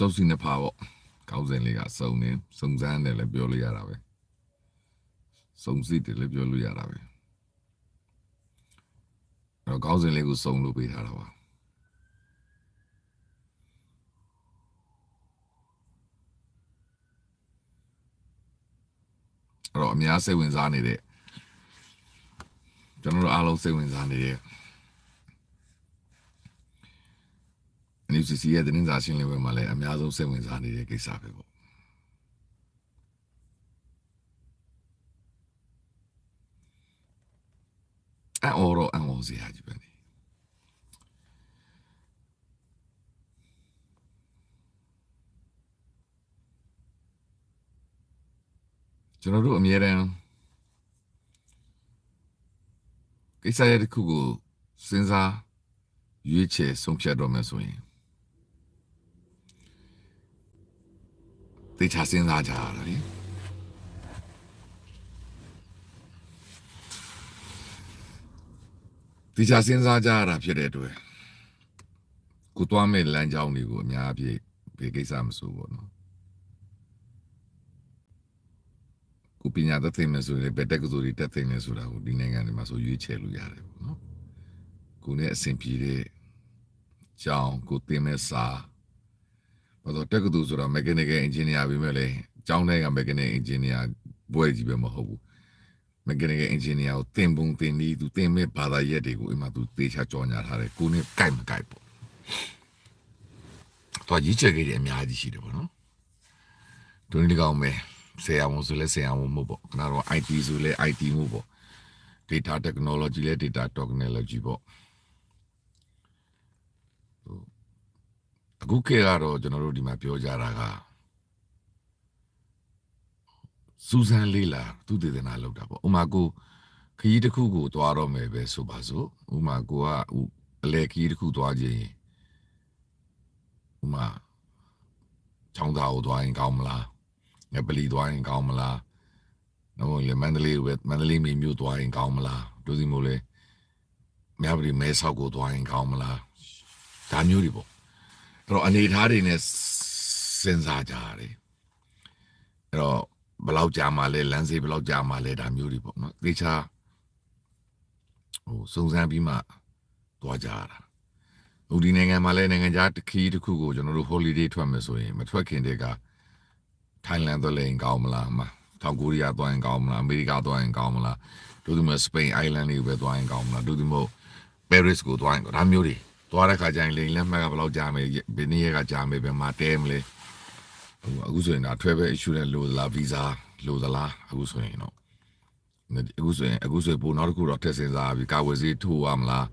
in the power. Causing got so name, some Zan and Lebioli Arabe. Some city Lebioli Arabe. A causing Lego song to be Harawa. Or me, I say when Zani there. General Allo say when Zani there. And if you see the Ninja with Malay, I mean, I don't say when Zani there, get up. And all and all the Hajibenny. General Amiran. It's a Kugu since you chase some shadow messing. They just in that jar. They just in that jar up here that way. Could one make land down the go, maybe big some so one. Kupinga the thing is the better go to the thing is without dinning and must you tell you. Kune simply John good thing sa. But the Teku to a mechanical engineer, we may John a mechanical engineer, boy, Jimaho. Mechanical engineer, Timbung Tini to Timmy Pada Yeti, we must teach a John Hare, Kune Kaim Kaipo. To you check it in Yadi, no? To go me, say I want to let's say I'm mobile. Now IT is IT mobile. Data technology, data technology. Gukero general di mapio jaraga. Susan Lila, tutti de na lauta po. Umago ki de ku ko twa ro me be so ba so. Umago a le ki de ku twa jin. Uma chong da o twa yin kaung ma la. Nge pali twa yin kaung ma la. No le Mandalay mi myu twa yin kaung ma la. Do di mo le mya pri me sao ko twa yin kaung ma la. Da myu ri po. Pero ani thari ne senza jare. Pero belau jamale lanse belau jamale da myu ri po no. Decha sung san pi ma twa jara. Udi nenga male nenga ja ki de ku ko jono ro holiday ထွက်မယ်ဆိုရင်မထွက်ခင်တည်းက Thailand တော့လည်းကောင်းမလားမတောင်ကိုရီးယားသွားရင်ကောင်းမလားအမေရိကသွားရင်ကောင်းမလားတို့ဒီမှာ Spain Island တွေပဲသွားရင်ကောင်းမလားတို့ဒီမို့ Paris ကိုသွားရင်ဒါမျိုးတွေသွားတဲ့ခါကျရင်လေလက်မှတ်ကဘယ်လောက်ကြာမယ်ဘယ်နည်းကကြာမယ်ပဲမှာတဲမလဲအခုဆိုရင်ဒါ travel issue နဲ့လိုလား visa လိုသလားအခုဆိုရင်တော့အခုဆိုပို့နောက်တစ်ခုတော့ထက်စင်စားပြီးကာဝယ်ဆေးထိုးရမလား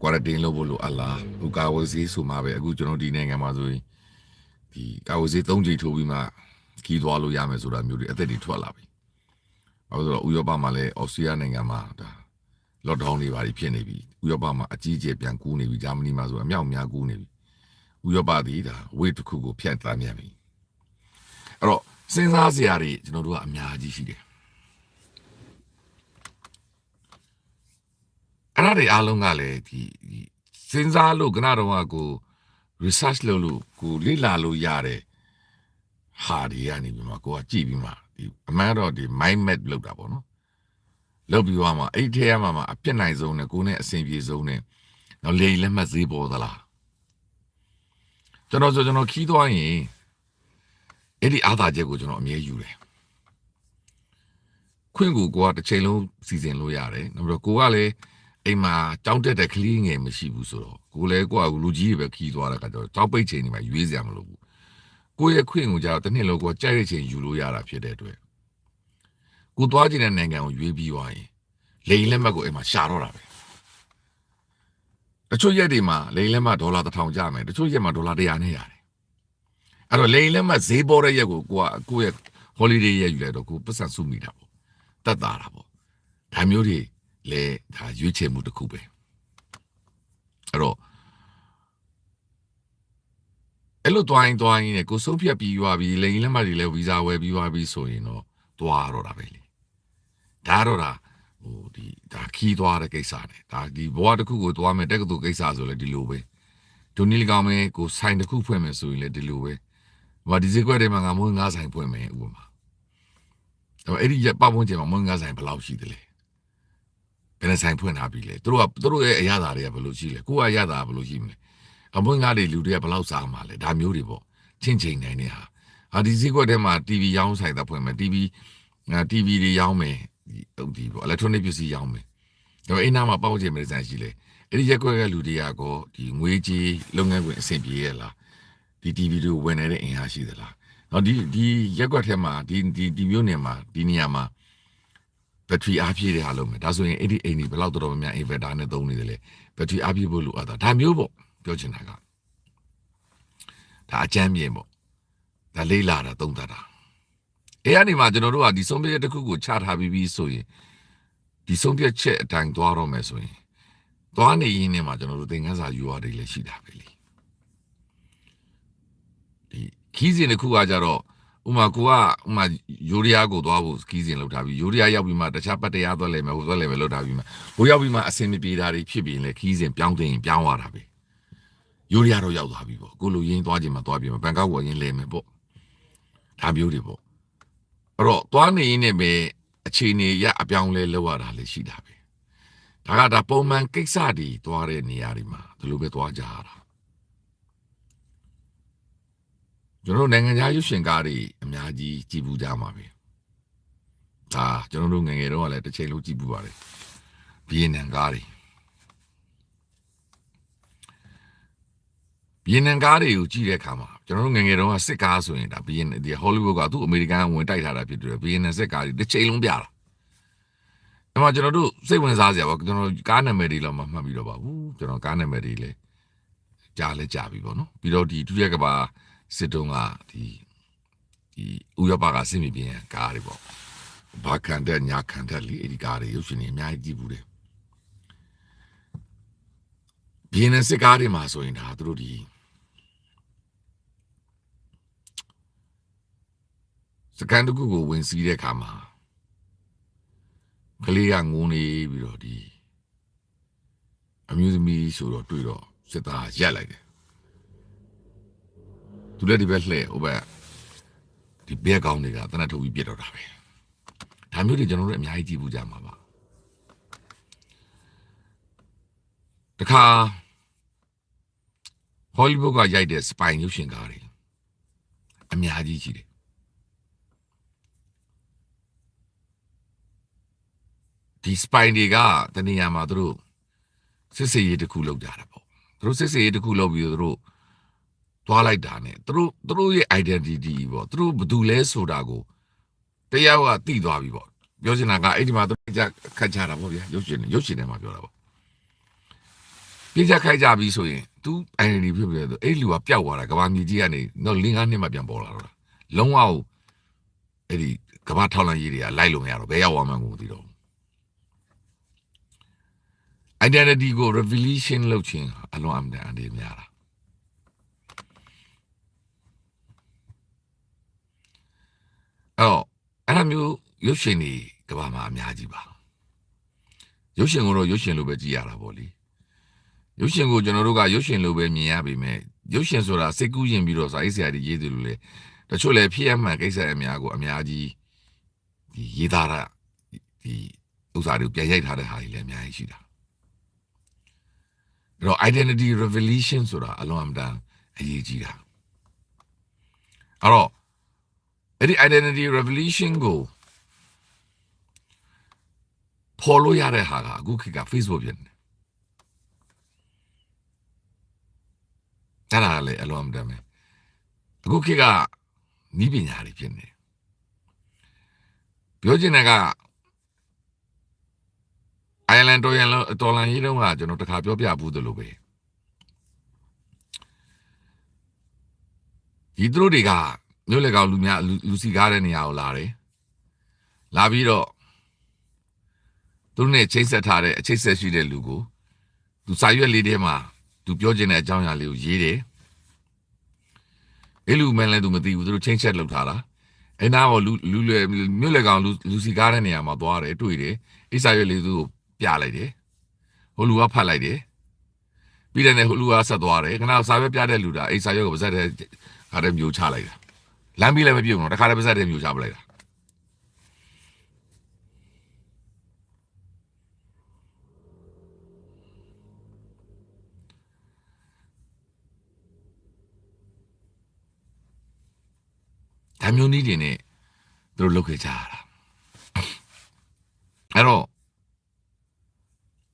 quarantine လုပ်ဖို့လိုအပ်လားအခုကာဝယ်ဆေးဆိုမှပဲအခုကျွန်တော်ဒီနိုင်ငံမှာဆိုရင်ဒီကာဝယ်ဆေး3ချိန်ထိုးပြီးမှခီးသွားလို့ရမယ်ဆိုတာမျိုးတွေအသက်တွေထွက်လာပြီအခုဆိုတော့ဥရောပမှာလည်းအော်စတြေးလျနိုင်ငံမှာဒါ lockdown တွေပါဖြစ်နေပြီဥရောပမှာအကြီးအကျယ်ပြန်ကူးနေပြီဂျာမနီမှာဆိုအမြောက်များကူးနေပြီဥရောပဒီဒါ wave တစ်ခုကိုဖြတ်သွားမြန်ပြီအဲ့တော့စဉ်းစားစရာတွေကျွန်တော်တို့ကအများကြီးရှိတယ်အဲ့ဒါတွေအားလုံးကလည်းဒီစဉ်းစားလို့ခဏတော့ကို research လုပ်လို့ကိုလေ့လာလို့ရတဲ့ဟာတွေကနေပြီးမှကိုကကြည့်ပြီးမှဒီအမှန်တော့ဒီ mind map လုပ်တာပေါ့နော်လုပ်ပြီးတော့မှအဲ့ထဲမှာအပြစ်နိုင်ဆုံးနဲ့ကိုနဲ့အဆင်ပြေဆုံးနဲ့တော့လေလက်မှတ်ဈေးပေါ်သလားကျွန်တော်ခီးသွားရင်အဲ့ဒီအားသာချက်ကိုကျွန်တော်အမြဲယူတယ်ခွင့်ကိုကတစ်ချိန်လုံးစီစဉ်လို့ရတယ်နောက်ပြီးတော့ကိုကလည်းအိမ်မှာကြောင်းတက်တဲ့ကလေးငယ်မရှိဘူးဆိုတော့ကိုလည်းကိုကလူကြီးတွေပဲခီးသွားတဲ့အခါကျတော့ကြောက်ပိတ်ချိန်တွေမှာရွေးစရာမလိုဘူးကိုရဲ့ခွင့်ကိုကြတော့တစ်နှစ်လုံးကိုကြိုက်တဲ့ချိန်ယူလို့ရတာဖြစ်တဲ့အတွက်ကိုသွားကြည့်တဲ့နိုင်ငံကိုရွေးပြီးသွားရင်လိန်လက်မှတ်ကိုအိမ်မှာရှာတော့တာပဲတချို့ရက်တွေမှာလိန်လက်မှတ်ဒေါ်လာ1000ကျမယ်တချို့ရက်မှာဒေါ်လာ100နဲ့ရတယ်အဲ့တော့လိန်လက်မှတ်ဈေးပေါ်တဲ့ရက်ကိုကိုရဲ့ holiday ရက်ယူလိုက်တော့ကိုပတ်စံစုမိတာပေါ့တတ်တာပေါ့ဒါမျိုးတွေလေဒါရွေးချယ်မှုတစ်ခုပဲအဲ့တော့အဲ့လိုတွိုင်းနဲ့ကိုဆုံးဖြတ်ပြီးသွားပြီလိန်လက်မှတ်တွေလည်းဗီဇာဝယ်ပြီးသွားပြီဆိုရင်တော့သွားတော့တာပဲလေဒါတော့ဒါခီးသွားတဲ့ကိစ္စနဲ့ဒါဒီဘဝတစ်ခုကိုသွားမယ်တက္ကသိုလ်ကိစ္စဆိုလည်းဒီလိုပဲဒုနည်း၎င်းပဲကိုဆိုင်တစ်ခုဖွင့်မယ်ဆိုရင်လည်းဒီလိုပဲ ဘာဒီဈေးကွက်တွေမှာငါမွေးငါဆိုင်ဖွင့်မယ်ဥပမာအဲ့ဒီပတ်ဝန်းကျင်မှာမွေးငါဆိုင်ဘယ်လောက်ရှိသလဲဘယ်နဲ့ဆိုင်ဖွင့်ထားပြီလဲသူတို့ရဲ့အရသာတွေကဘယ်လိုရှိလဲကိုကအရသာဘယ်လိုရှိမလဲအမွေးငါတွေလူတွေကဘယ်လောက်စားမှာလဲဒါမျိုးတွေပေါ့ချင်းချင်းနိုင်နေဟာဒီဈေးကွက်ထဲမှာ TV ရောင်းဆိုင်တာဖွင့်မယ် TV တွေရောင်းမယ်ဒီပေါ့ electronic ပစ္စည်းရောင်းမယ်ဒါပေမဲ့အိမ်နာမှာပေါက်ချင်မယ်ဆိုင်ရှိလေအဲ့ဒီရက်ကွက်ကလူတွေကကောဒီငွေကြီးလုပ်ငန်းခွင်အဆင်ပြေရလားဒီ TV တွေဝင်နေတဲ့အင်အားရှိသလားနော်ဒီရက်ကွက်ထဲမှာဒီမျိုးနေမှာဒီနေရာမှာဘက်ထရီအားဖြည့်တဲ့ဟာလုပ်မယ်ဒါဆိုရင်အဲ့ဒီအိမ်ကြီးဘယ်လောက်တော်များများ inverter နဲ့သုံးနေတယ်လေဘက်ထရီအားဖြည့်ဖို့လိုအပ်တာဒါမျိုးပေါ့ပြောချင်တာကဒါအကြမ်းမြင်ပေါ့ဒါလေးလာတာသုံးသပ်တာအဲ့အနေမှာကျွန်တော်တို့ကဒီဆုံးဖြတ်ချက်တစ်ခုကိုချထားပြီးဆိုရင်ဒီဆုံးဖြတ်ချက်အတိုင်းသွားတော့မယ်ဆိုရင်သွားနေရင်းနဲ့မှာကျွန်တော်တို့သင်ခန်းစာယူရတယ်လည်းရှိတာပဲလေဒီခီးစဉ်တစ်ခုကကြတော့ဥမာကိုကယူရီးယားကိုသွားဖို့ခီးစဉ်လောက်ထားပြီးယူရီးယားရောက်ပြီးမှတခြားပတ်တရားသွားလဲမယ်ဟိုသွားလဲမယ်လောက်ထားပြီးမှဟိုရောက်ပြီးမှအစင်မပြေတာတွေဖြစ်ပြီးရင်လည်းခီးစဉ်ပြောင်းတင်ပြောင်းသွားတာပဲယူရီးယားတော့ရောက်သွားပြီပေါ့ကိုလိုရင်းသွားခြင်းမှာသွားပြီးမှဘန်ကောက်ဝရင်းလဲမယ်ပေါ့ဒါမျိုးတွေပေါ့အဲ့တော့သွားနေရင်းနဲ့ပဲအခြေအနေရအပြောင်းလဲလောက်ရတာလည်းရှိတာပဲဒါပုံမှန်ကိစ္စတွေသွားတဲ့နေရာတွေမှာဒီလိုပဲသွားကြရတာကျွန်တော်နိုင်ငံခြားရုပ်ရှင်ကားတွေအများကြီးကြည့်ဘူးကြမှာပဲဒါကျွန်တော်တို့ငယ်ငယ်တုန်းကလည်းတစ်ချိန်လုံးကြည့်ဘူးပါတယ်ဗီယက်နမ်ကားတွေကိုကြည့်တဲ့အခါမှာကျွန်တော်တို့ငယ်ငယ်တုန်းကစစ်ကားဆိုရင်ဒါဗီယက်နမ်ဒီဟောလိဝုဒ်ကသူ့အမေရိကန်ဝင်တိုက်ထားတာဖြစ်တယ်ဗီယက်နမ်စစ်ကားတွေတစ်ချိန်လုံးပြတာအဲ့မှာကျွန်တော်တို့စိတ်ဝင်စားစရာပေါ့ကျွန်တော်ကားနာမည်တွေတော့မှတ်ပြီးတော့ပါဘူးကျွန်တော်ကားနာမည်တွေလည်းကြားပြီပေါ့နော်ပြီးတော့ဒီဒုတိယကမ္ဘာစစ်တုံးကဒီဥရောပကစစ်မြေပြင်ကားတွေပေါ့ဘာကန်တဲ့ညာကန်တဲ့လီအဲ့ဒီကားတွေရုပ်ရှင်တွေအများကြီးကြည့်ဘူးတယ်ဗီယက်နမ်စစ်ကားတွေမှာဆိုရင်ဒါသူတို့ဒီစကန်တကူကိုဝင်စီးတဲ့အခါမှာကလေးကငုံနေပြီးတော့ဒီအမျိုးသမီးဆိုတော့တွေ့တော့စစ်သားရက်လိုက်တယ်သူလည်းဒီဘက်လှည့်ဟိုဘက်ဒီဘဲကောင်းတွေကတနတ်ထုတ်ပြီးပြစ်တော့တာပဲဒါမျိုးတွေကျွန်တော်တို့အများကြီးကြည့်ဘူးကြမှာပါတခါဟောလိဝုဒ်ကရိုက်တဲ့စပိုင်ရုပ်ရှင်ကားတွေအများကြီးရှိတယ်ဒီစပိုင်တွေကတနေရာမှာသူတို့စစ်စေးရေးတစ်ခုလုပ်ကြတာပေါ့သူတို့စစ်စေးရေးတစ်ခုလုပ်ပြီးသူတို့သွားလိုက်တာနဲ့သူတို့ရဲ့ identity ပေါ့သူတို့ဘယ်သူလဲဆိုတာကိုတရားကသိသွားပြီပေါ့ပြောချင်တာကအဲ့ဒီမှာသူကြခတ်ကြတာပေါ့ဗျာရုပ်ရှင်ထဲမှာပြောတာပေါ့ပြကြခိုက်ကြပြီဆိုရင်သူ identity ဖြစ်ပြီးတော့အဲ့လူကပျောက်သွားတာကဘာမြေကြီးကနေတော့၄-၅ နှစ်မှပြန်ပေါ်လာတော့လုံးဝအဲ့ဒီကဘာထောက်လန့်ရေးတွေကလိုက်လို့မရတော့ဘယ်ရောက်သွားမှန်းကိုမသိတော့identity ကို revelation လုပ်ခြင်းအလွန်အမတန်အန္တရာယ်များတာအဲ့လိုမျိုးရုပ်ရှင်တွေကဘာမှအများကြီးပါရုပ်ရှင်ကိုတော့ရုပ်ရှင်လိုပဲကြည့်ရတာပေါ့လေရုပ်ရှင်ကိုကျွန်တော်တို့ကရုပ်ရှင်လိုပဲမြင်ရပေမဲ့ရုပ်ရှင်ဆိုတာစိတ်ကူးရင်ပြီးတော့စာရေးဆရာတွေရေးတယ်လို့လေတချို့လည်းဖြစ်ရမှန်ကိစ္စအများကိုအများကြီးဒီရေးသားတာဒီဥစ္စာတွေပြန်ရိုက်ထားတဲ့ဟာတွေလည်းအများကြီးရှိတာအဲ့တော့ identity revelation ဆိုတာအလွန်အမတန်အရေးကြီးတာအဲ့တော့အဲ့ဒီ identity revelation ကိုဖော်လို့ရတဲ့ဟာကအခုခေတ်က Facebook ဖြစ်နေတယ်ဒါလည်းအလွန်အမတန်ပဲအခုခေတ်ကနီးပညာတွေဖြစ်နေပြောချင်တဲ့ကအိုင်လန်တော်လန်ရေးတုန်းကကျွန်တော်တခါပြောပြဘူးသလိုပဲဒီသူတို့တွေကမြို့လေကောင်လူစီကားတဲ့နေရာကိုလာတယ်လာပြီးတော့သူတို့နဲ့ချိတ်ဆက်ထားတဲ့အချိတ်ဆက်ရှိတဲ့လူကိုသူစာရွက်လေးထဲမှာသူပြောချင်တဲ့အကြောင်းအရာလေးကိုရေးတယ်အဲ့လူမှလည်းသူမသိဘူးသူတို့ချင်းချက်လုပ်ထားတာအဲ့နာကမြို့လေကောင်လူစီကားတဲ့နေရာမှာသွားတယ်တွေ့တယ်အိစာရွက်လေးသူကိုပြလိုက်တယ်ဟိုလူကဖတ်လိုက်တယ်ပြီးတဲ့နေ့ဟိုလူကဆက်သွားတယ်ခဏစာရွက်ပြတဲ့လူတာအိစာရွက်ကိုပါဇက်တဲ့ခါတည်းမျိုးချလိုက်တာ Lambi le più no, da cara pesare più sabile. Camioni di ne, lo che c'era. Allora,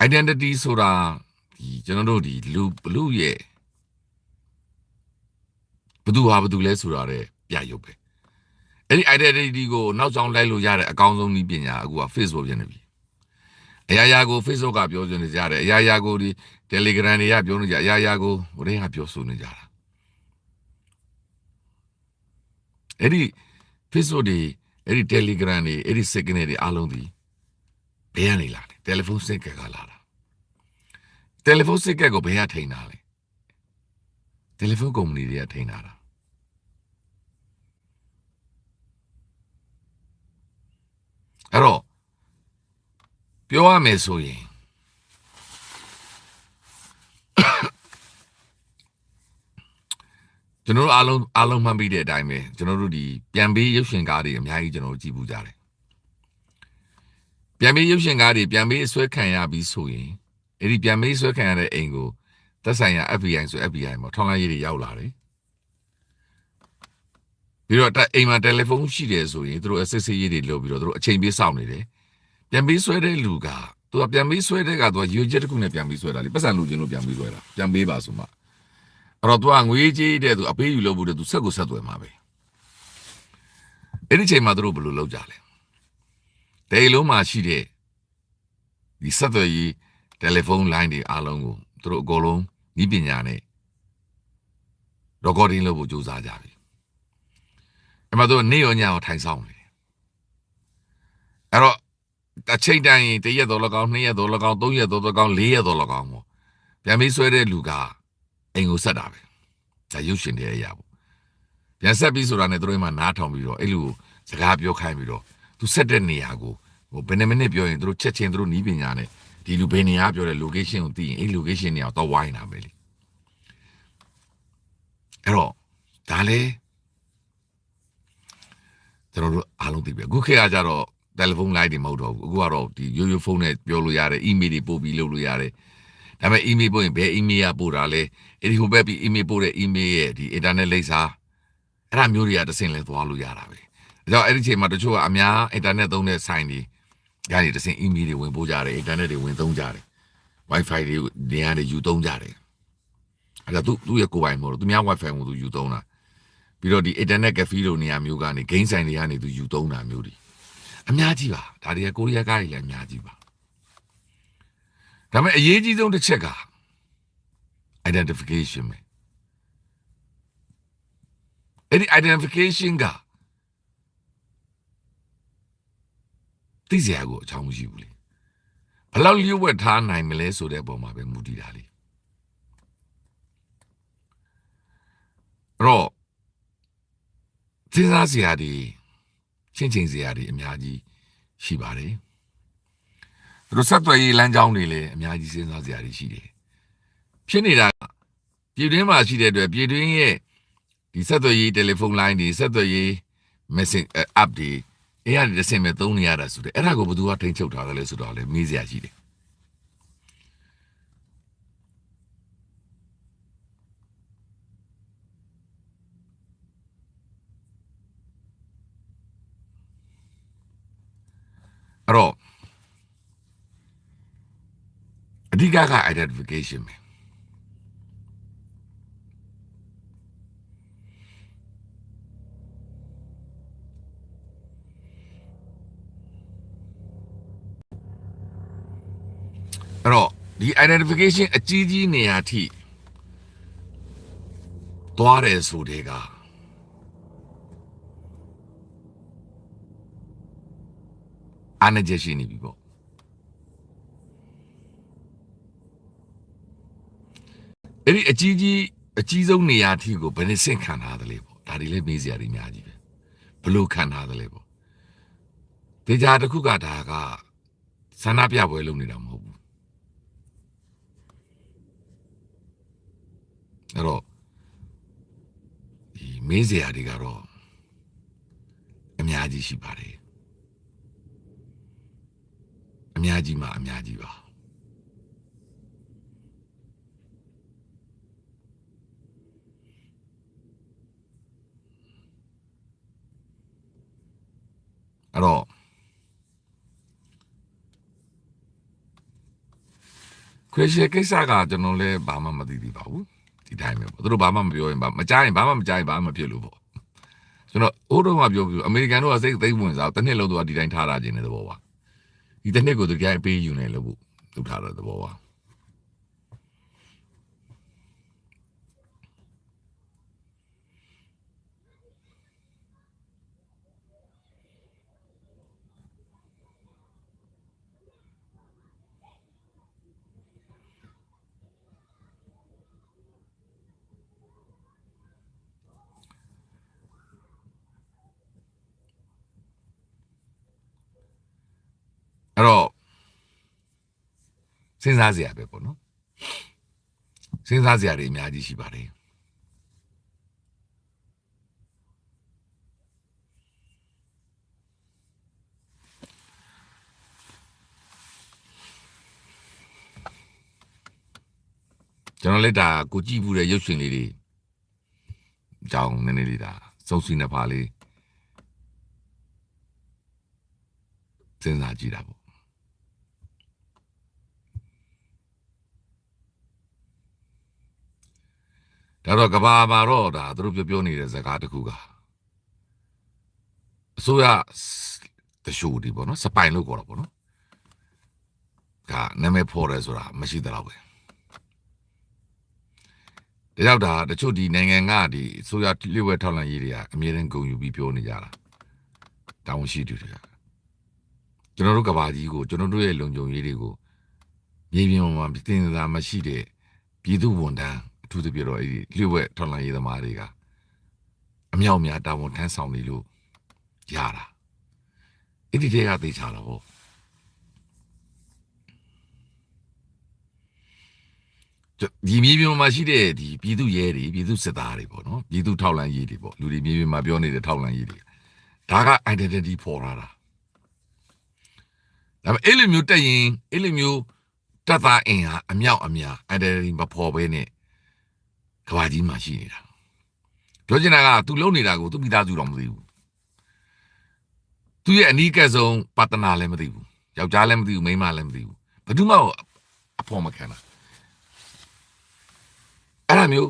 identity ဆိုတာကျွန်တော်တို့ဒီလူရဲ့ဘသူဟာဘသူလဲဆိုတာတဲ့ပြရုပ်ပဲအဲ့ဒီ identity ကိုနောက်ဆောင်လိုက်လို့ရတဲ့အကောင်းဆုံးနည်းပညာအခုက Facebook ဖြစ်နေပြီအရာရာကို Facebook ကပြောနေကြတယ်အရာရာကိုဒီ Telegram တွေကပြောနေကြအရာရာကိုဟိုတွေကပြောဆိုနေကြတာအဲ့ဒီ Facebook တွေအဲ့ဒီ Telegram တွေအဲ့ဒီ signal တွေအားလုံးဒီဘယ်ကနေလာလဲ telephone signal ကလာတာ telephone signal ကိုဘယ်ကထိန်တာလဲ telephone company တွေကထိန်တာလားအဲ့တော့ပြောရမယ်ဆိုရင်ကျွန်တော်တို့အားလုံးမှတ်ပြီးတဲ့အတိုင်းပဲကျွန်တော်တို့ဒီပြန်ပေးရုပ်ရှင်ကားတွေအများကြီးကျွန်တော်တို့ကြည့်ပူကြတယ်ပြန်ပေးရုပ်ရှင်ကားတွေပြန်ပေးအစွဲခံရပြီးဆိုရင်အဲ့ဒီပြန်ပေးဆွဲခံရတဲ့အိမ်ကိုသက်ဆိုင်ရာ FBI ဆို FBI မှာထောင်လိုက်ရေးတွေရောက်လာတယ်ပြီးတော့အိမ်မှာတယ်လီဖုန်းရှိတယ်ဆိုရင်သူတို့အစစ်စစ်ရေးတွေလုပ်ပြီးတော့သူတို့အချိန်ပေးစောင့်နေတယ်ပြန်ပေးဆွဲတဲ့လူကသူကပြန်ပေးဆွဲတဲ့ကသူကရွေချက်တစ်ခုနဲ့ပြန်ပေးဆွဲတာလေပတ်စံလူချင်းလို့ပြန်ပေးဆွဲတာပြန်ပေးပါဆိုမှအဲ့တော့သူကငွေကြေးတဲ့သူအပေးယူလို့ဘူးတဲ့သူဆက်ကိုဆက်သွယ်မှာပဲအဲ့ဒီချိန်မှာသူတို့ဘယ်လိုလုပ်ကြလဲတယ်လုံးမှာရှိတဲ့ဒီဆက်သွယ်ရေးတယ်လီဖုန်းလိုင်းတွေအားလုံးကိုသူတို့အကုန်လုံးဤပညာနဲ့ recording လုပ်ဖို့ကြိုးစားကြပြီအဲ့မှာသူနေရောညရောထိုင်ဆောင်နေတယ်အဲ့တော့အချိန်တိုင်းတရက်တော်၎င်း2ရက်တော်၎င်း3ရက်တော်၎င်း4ရက်တော်၎င်းပေါ့ပြန်ပြီးဆွဲတဲ့လူကအိမ်ကိုဆက်တာပဲဒါရုပ်ရှင်တဲ့အရာပေါ့ပြန်ဆက်ပြီးဆိုတာနဲ့သူတို့မှနားထောင်ပြီးတော့အဲ့လိုစကားပြောခိုင်းပြီးတော့သူဆက်တဲ့နေရာကိုဟိုဘယ်နှမိနစ်ပြောရင်သူတို့ချက်ချင်းသူတို့ဤပညာနဲ့ဒီလူဘယ်နေရာပြောတဲ့ location ကိုသိရင်အဲ့ location နေရာတော့ဝိုင်းတာပဲလေအဲ့တော့ဒါလေကျွန်တော်တို့အားလုံးသိပြီအခုခေတ်ကကြတော့ telephone line တွေမဟုတ်တော့ဘူးအခုကတော့ဒီရိုးရိုးဖုန်းနဲ့ပြောလို့ရတယ် email တွေပို့ပြီးလုပ်လို့ရတယ်ဒါပေမဲ့ email ပို့ရင်ဘယ် email ကပို့တာလဲအဲ့ဒီဟိုဘက်ပြီး email ပို့တဲ့ email ရဲ့ဒီ internet လိပ်စာအဲ့ဒါမျိုးတွေကတစ်ဆင့်လဲသွားလို့ရတာပဲဒါကြောင့်အဲ့ဒီချိန်မှာတချို့ကအများ internet သုံးတဲ့ site တွေရနေတစ်ဆင့် email တွေဝင်ပို့ကြတယ် internet တွေဝင်သုံးကြတယ် wifi တွေနေရာတွေယူသုံးကြတယ်အဲ့ဒါသူ့ရဲ့ကိုယ်ပိုင်မဟုတ်သူများ wifi ကိုသူယူသုံးတာပြီးတော့ဒီ internet cafe လိုနေရာမျိုးကနေ game ဆိုင်တွေကနေသူယူသုံးတာမျိုးတွေအများကြီးပါဒါတွေကကိုရီးယားကားတွေလည်းအများကြီးပါဒါပေမဲ့အရေးကြီးဆုံးတစ်ချက်က identification ပဲအဲ့ဒီ identification ကသိစရာကိုအကြောင်းမရှိဘူးလေဘယ်လောက်လျှို့ဝှက်ထားနိုင်မလဲဆိုတဲ့အပေါ်မှာပဲမူတည်တာလေအဲ့တော့စဉ်းစားစရာတွေချင်းချင်းစရာတွေအများကြီးရှိပါတယ်သူတို့ဆက်သွယ်ရေးလမ်းကြောင်းတွေလည်းအများကြီးစဉ်းစားစရာတွေရှိတယ်ဖြစ်နေတာပြည်တွင်းမှာရှိတဲ့အတွက်ပြည်တွင်းရဲ့ဒီဆက်သွယ်ရေးတယ်လီဖုန်းလိုင်းတွေဆက်သွယ်ရေး message app တွေအဲ့ဒါတစ်ဆင့်ပဲသုံးနေရတာဆိုတဲ့အဲ့ဒါကိုဘယ်သူကထိန်းချုပ်ထားတယ်လဲဆိုတော့လည်းမေးစရာရှိတယ်အဲ့တော့အဓိကက identification ပဲအဲ့တော့ဒီ identification အကြီးကြီးနေရာထိသွားတယ်ဆိုတဲ့ကအားနည်းချက်ရှိနေပြီပေါ့အဲ့ဒီအကြီးဆုံးနေရာထိကိုဘယ်နှစင့်ခံထားသလဲပေါ့ဒါတွေလည်းမေးစရာတွေအများကြီးပဲဘလို့ခံထားသလဲပေါ့ဒေတာတစ်ခုကဒါကဆန္ဒပြပွဲလုပ်နေတာမဟုတ်ဘူးအဲ့တော့ဒီမေးစရာတွေကတော့ များကြီးရှိပါတယ်အများကြီးမှအများကြီးပါအဲ့တော့ခရစ်ယာန်ကိစ္စကကျွန်တော်လည်းဘာမှမသိသေးပါဘူးဒီတိုင်းပဲပေါ့သူတို့ဘာမှမပြောရင်မကြားရင်ဘာမှမကြားရင်ဘာမှမဖြစ်လို့ပေါ့ကျွန်တော်ဟိုတော့မှပြောပြီးအမေရိကန်တို့ကစိတ်သိမ့်ဝင်စားတစ်နှစ်လုံးသူကဒီတိုင်းထားတာခြင်းတဲ့သဘောပါဒီတစ်နှစ်ကိုသူကြိုက်ပေးယူနေလို့လုပ်ထားတဲ့သဘောပါအဲ့တော့စဉ်းစားစရာပဲပေါ့နော်စဉ်းစားစရာတွေအများကြီးရှိပါတယ်ကျွန်တော်လက်တာကိုကြည့်ဘူးတဲ့ရုပ်ရှင်လေးတွေကြောင်းနည်းနည်းလေးဒါစုံစီနေပါလေးစဉ်းစားကြည့်တာပေါ့ဒါတော့ကဘာမှာတော့ဒါသူတို့ပြောနေတဲ့ဇာတ်တစ်ခုကအစိုးရတရှိုးဒီပေါ့နော်စပိုင်လို့ခေါ်တာပေါ့နော်ကနာမည်ဖော်ရဲဆိုတာမရှိတော့ပဲဒါကြောင့်ဒါတချို့ဒီနိုင်ငံကဒီအစိုးရလျှို့ဝှက်ထောက်လှမ်းရေးတွေကအမြဲတမ်းဂုဏ်ယူပြီးပြောနေကြတာတောင်းရှိတူတွေကကျွန်တော်တို့ကဘာကြီးကိုကျွန်တော်တို့ရဲ့လုံခြုံရေးတွေကိုမြေပြင်မှာတင်စားမရှိတဲ့ပြည်သူဝန်ထမ်းအထူးသဖြင့်တော့အဲဒီလျှို့ဝှက်ထောက်လှမ်းရေးသမားတွေကအမြောက်များတာဝန်ထမ်းဆောင်နေလို့ရတာအဲ့ဒီတွေကသိချတာပေါ့ဒီမြေပြင်မှာရှိတဲ့ဒီပြည်သူရဲတွေပြည်သူစစ်သားတွေပေါ့နော်ပြည်သူထောက်လှမ်းရေးတွေပေါ့လူတွေမြေပြင်မှာပြောနေတဲ့ထောက်လှမ်းရေးတွေဒါက identity ပေါ်လာတာဒါပေမဲ့အဲ့လိုမျိုးတက်ရင်အဲ့လိုမျိုးတက်သားအင်ဟာအမြောက်အများ identity မပေါ်ဘဲနဲ့ကဘာကြီးမှရှိနေတာပြောချင်တာက तू လုံနေတာကို तू မိသားစုတော့မသိဘူးသူရဲ့အနီးကပ်ဆုံးပါတနာလည်းမသိဘူးယောက်ျားလည်းမသိဘူးမိန်းမလည်းမသိဘူးဘယ်သူမှအဖော်မခံတာအဲ့လိုမျိုး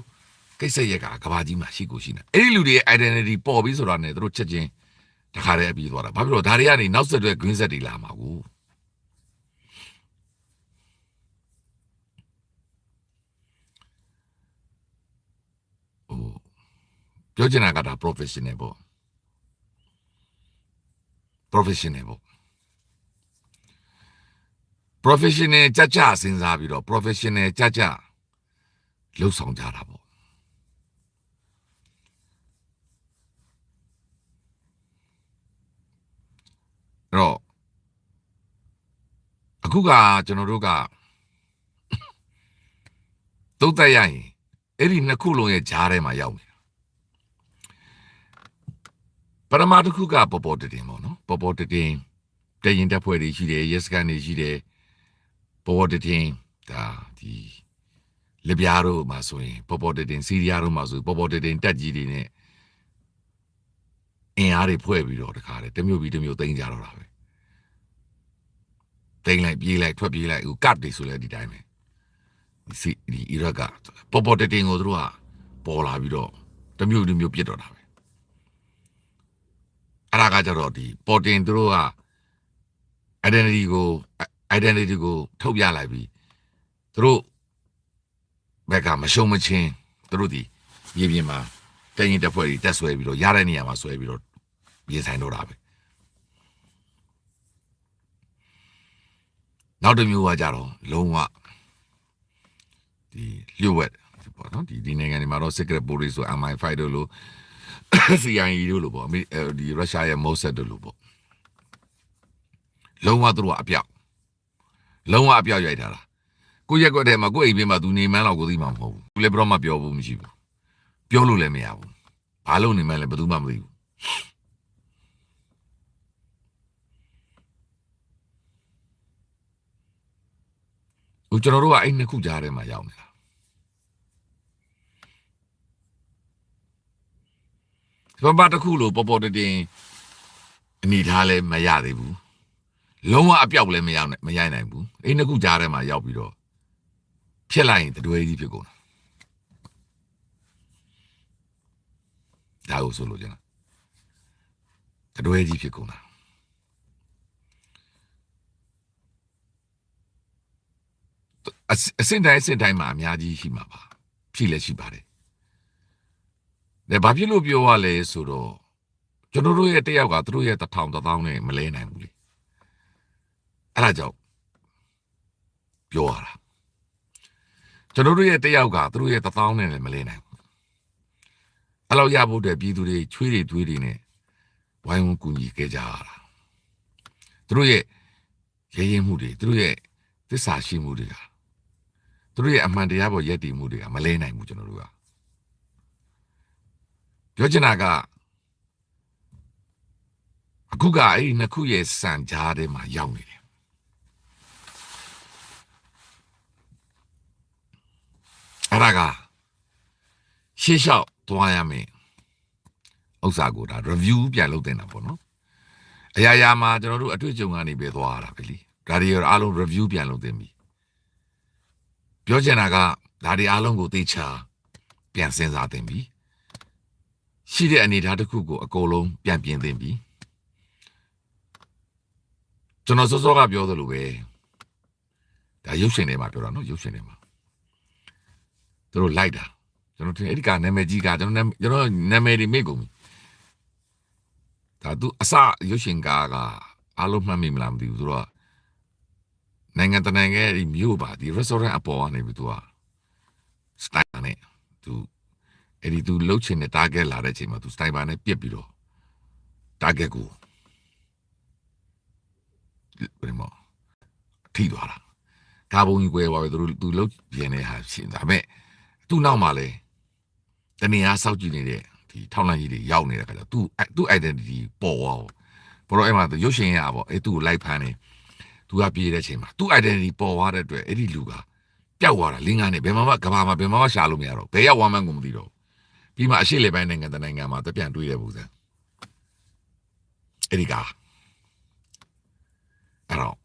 ကိစ္စရက်ကကဘာကြီးမှာရှိကိုရှိနေအဲ့ဒီလူတွေရဲ့ identity ပေါ်ပြီးဆိုတာနဲ့တို့ချက်ချင်းတခါတည်းအပြီးသွားတာဘာဖြစ်လို့ဒါတွေကနေနောက်ဆက်တွဲ green set တွေလာမှာကိုပြောချင်တာကဒါ professional ပေါ့ professional ပေါ့ professional ကြကြစဉ်းစားပြီးတော့ professional ကြကြလှုပ်ဆောင်ကြတာပေါ့အဲ့တော့အခုကကျွန်တော်တို့ကသုံးသပ်ရရင်အဲ့ဒီနှစ်ခုလုံးရဲ့ဂျားထဲမှာရောက်နေတာပရမတစ်ခုကပေါ်ပေါ်တင်ပေါ့နော်ပေါ်ပေါ်တင်တရင်တက်ဖွဲ့တွေရှိတယ်ရက်စကန်တွေရှိတယ်ပေါ်ပေါ်တင်ဒါဒီလပြားတို့မှာဆိုရင်ပေါ်ပေါ်တင်စီးရီးယားတို့မှာဆိုပေါ်ပေါ်တင်တက်ကြီးတွေနဲ့အင်အားတွေဖွဲ့ပြီးတော့တခါတည်းတစ်မျိုးပြီးတစ်မျိုးတင်ကြတော့တာပဲတင်လိုက်ပြေးလိုက်ထွက်ပြေးလိုက်ဟိုကတ်တွေဆိုလဲဒီတိုင်းပဲဒီအီရတ်ကပေါ်ပေါ်တင်ကိုတို့ကပေါ်လာပြီးတော့တစ်မျိုးတစ်မျိုးပြစ်တော့တာပဲအဲ့ဒါကကြတော့ဒီပေါ်တင်တို့က identity ကိုထုတ်ပြလိုက်ပြီးတို့ဘက်ကမရှုံးမချင်းတို့ဒီမြေပြင်မှာတင်ရင်တက်ဖွဲ့တွေတက်ဆွဲပြီးတော့ရတဲ့နေရာမှာဆွဲပြီးတော့ပြင်ဆိုင်တော့တာပဲနောက်တစ်မျိုးကကြတော့လုံးဝဒီလျှို့ဝှက်ပေါ့နော်ဒီနိုင်ငံတွေမှာတော့ secret police ဆို MI5 တို့လို့ CIA တို့လို့ပေါ့ဒီရုရှားရဲ့ Mossad တို့လို့ပေါ့လုံးဝသူတို့ကအပြောက်ရိုက်ထားတာကိုရက်ကွက်ထဲမှာကိုအိမ်ဘေးမှာသူနေမှန်းတော့ကိုသိမှာမဟုတ်ဘူးသူလည်းဘယ်တော့မှပြောဖို့မရှိဘူးပြောလို့လည်းမရဘူးဘာလို့နေမှန်းလဲဘယ်သူမှမသိဘူး ကျွန်တော်တို့ကအဲ့နှစ်ခုကြားထဲမှာရောက်နေတာဘာတစ်ခုလို့ပေါ်တင်အနေထားလဲမရသေးဘူးလုံးဝအပြောက်လဲမရိုက်နိုင်ဘူးအဲ့နှစ်ခုကြားထဲမှာရောက်ပြီးတော့ဖြစ်လိုက်ရင်တတွဲကြီးဖြစ်ကုန်တာဒါကိုဆိုလို့ကျွန်တော်တတွဲကြီးဖြစ်ကုန်တာအစင်တိုင်းမှာအများကြီးရှိမှာပါဖြစ်လဲရှိပါတယ်ဒါဘာဖြစ်လို့ပြောရလဲဆိုတော့ကျွန်တော်တို့ရဲ့တယောက်ကသူတို့ရဲ့1000နဲ့မလဲနိုင်ဘူးလေအဲ့ဒါကြောင့်ပြောရတာကျွန်တော်တို့ရဲ့တယောက်ကသူတို့ရဲ့1000နဲ့လည်းမလဲနိုင်ဘူးအဲ့လိုရဖို့တဲ့ပြည်သူတွေချွေးတွေတွေးတွေနဲ့ဝိုင်းဝန်းကူညီခဲ့ကြရတာသူတို့ရဲ့ရဲရင်မှုတွေသူတို့ရဲ့သစ္စာရှိမှုတွေကသူတို့ရဲ့အမှန်တရားပေါ်ယက်တည်မှုတွေကမလဲနိုင်ဘူးကျွန်တော်တို့ကပြောချင်တာကအခုကအဲ့ဒီနှစ်ခုရဲ့စံကြားထဲမှာရောက်နေတယ်အဲ့ဒါကရှေ့လျှောက်သွားရမယ်ဥစ္စာကိုဒါ review ပြန်လုပ်တင်တာပေါ့နော်အရာရာမှာကျွန်တော်တို့အတွေ့အကြုံကနေပဲသွားရတာပဲလေဒါတွေအားလုံး review ပြန်လုပ်တင်ပြီပြောချင်တာကဒါတွေအားလုံးကိုသိချာပြန်စဉ်းစားတင်ပြီရှိတဲ့အနေအထားတစ်ခုကိုအကုန်လုံးပြန်ပြင်သင့်ပြီကျွန်တော်စောကပြောသလိုပဲဒါရုပ်ရှင်တွေမှာပြောတာနော်ရုပ်ရှင်တွေမှာသူတို့လိုက်တာကျွန်တော်ထင်အဲ့ဒီကနာမည်ကြီးကကျွန်တော်နာမည်တွေမိတ်ကုန်ပြီဒါသူအစရုပ်ရှင်ကားကအားလုံးမှတ်မိမလားမသိဘူးသူတို့ကနိုင်ငံတနိုင်ငံရဲ့မြို့ပါဒီ restaurant အပေါ်ကနေပြီးသူက style နဲ့သူအဲ့ဒီသူလှုပ်ချင်တဲ့ target လာတဲ့အချိန်မှာသူ style နဲ့ပြစ်ပြီးတော့ target ကိုဘယ်မှာထိသွားတာကားပုံကြီးကွဲသွားပြီသူလှုပ်ပြင်းနေတာရှင်းဒါပေမဲ့သူ့နောက်မှာလဲတနေရာစောက်ကြည့်နေတဲ့ဒီထောက်လန့်ကြီးတွေရောက်နေတဲ့ခါကျသူ identity ပေါ်သွားဘောတော့အဲ့မှာသူရုပ်ရှင်ရပေါ့အဲ့သူ့ကိုလိုက်ဖမ်းနေသူကပြေးတဲ့အချိန်မှာသူ့ identity ပေါ်သွားတဲ့အတွက်အဲ့ဒီလူကပျောက်သွားတာလင်းကားနဲ့ဘယ်မှာမှကဘာမှဘယ်မှာမှရှာလို့မရတော့ဘယ်ရောက်ဝမ်းမှန်းကိုမသိတော့ပြီးမှအရှိလေပိုင်းနိုင်ငံတနိုင်ငံမှာတပြန်တွေးတဲ့ပုံစံအဲ့ဒီကအဲ့တော့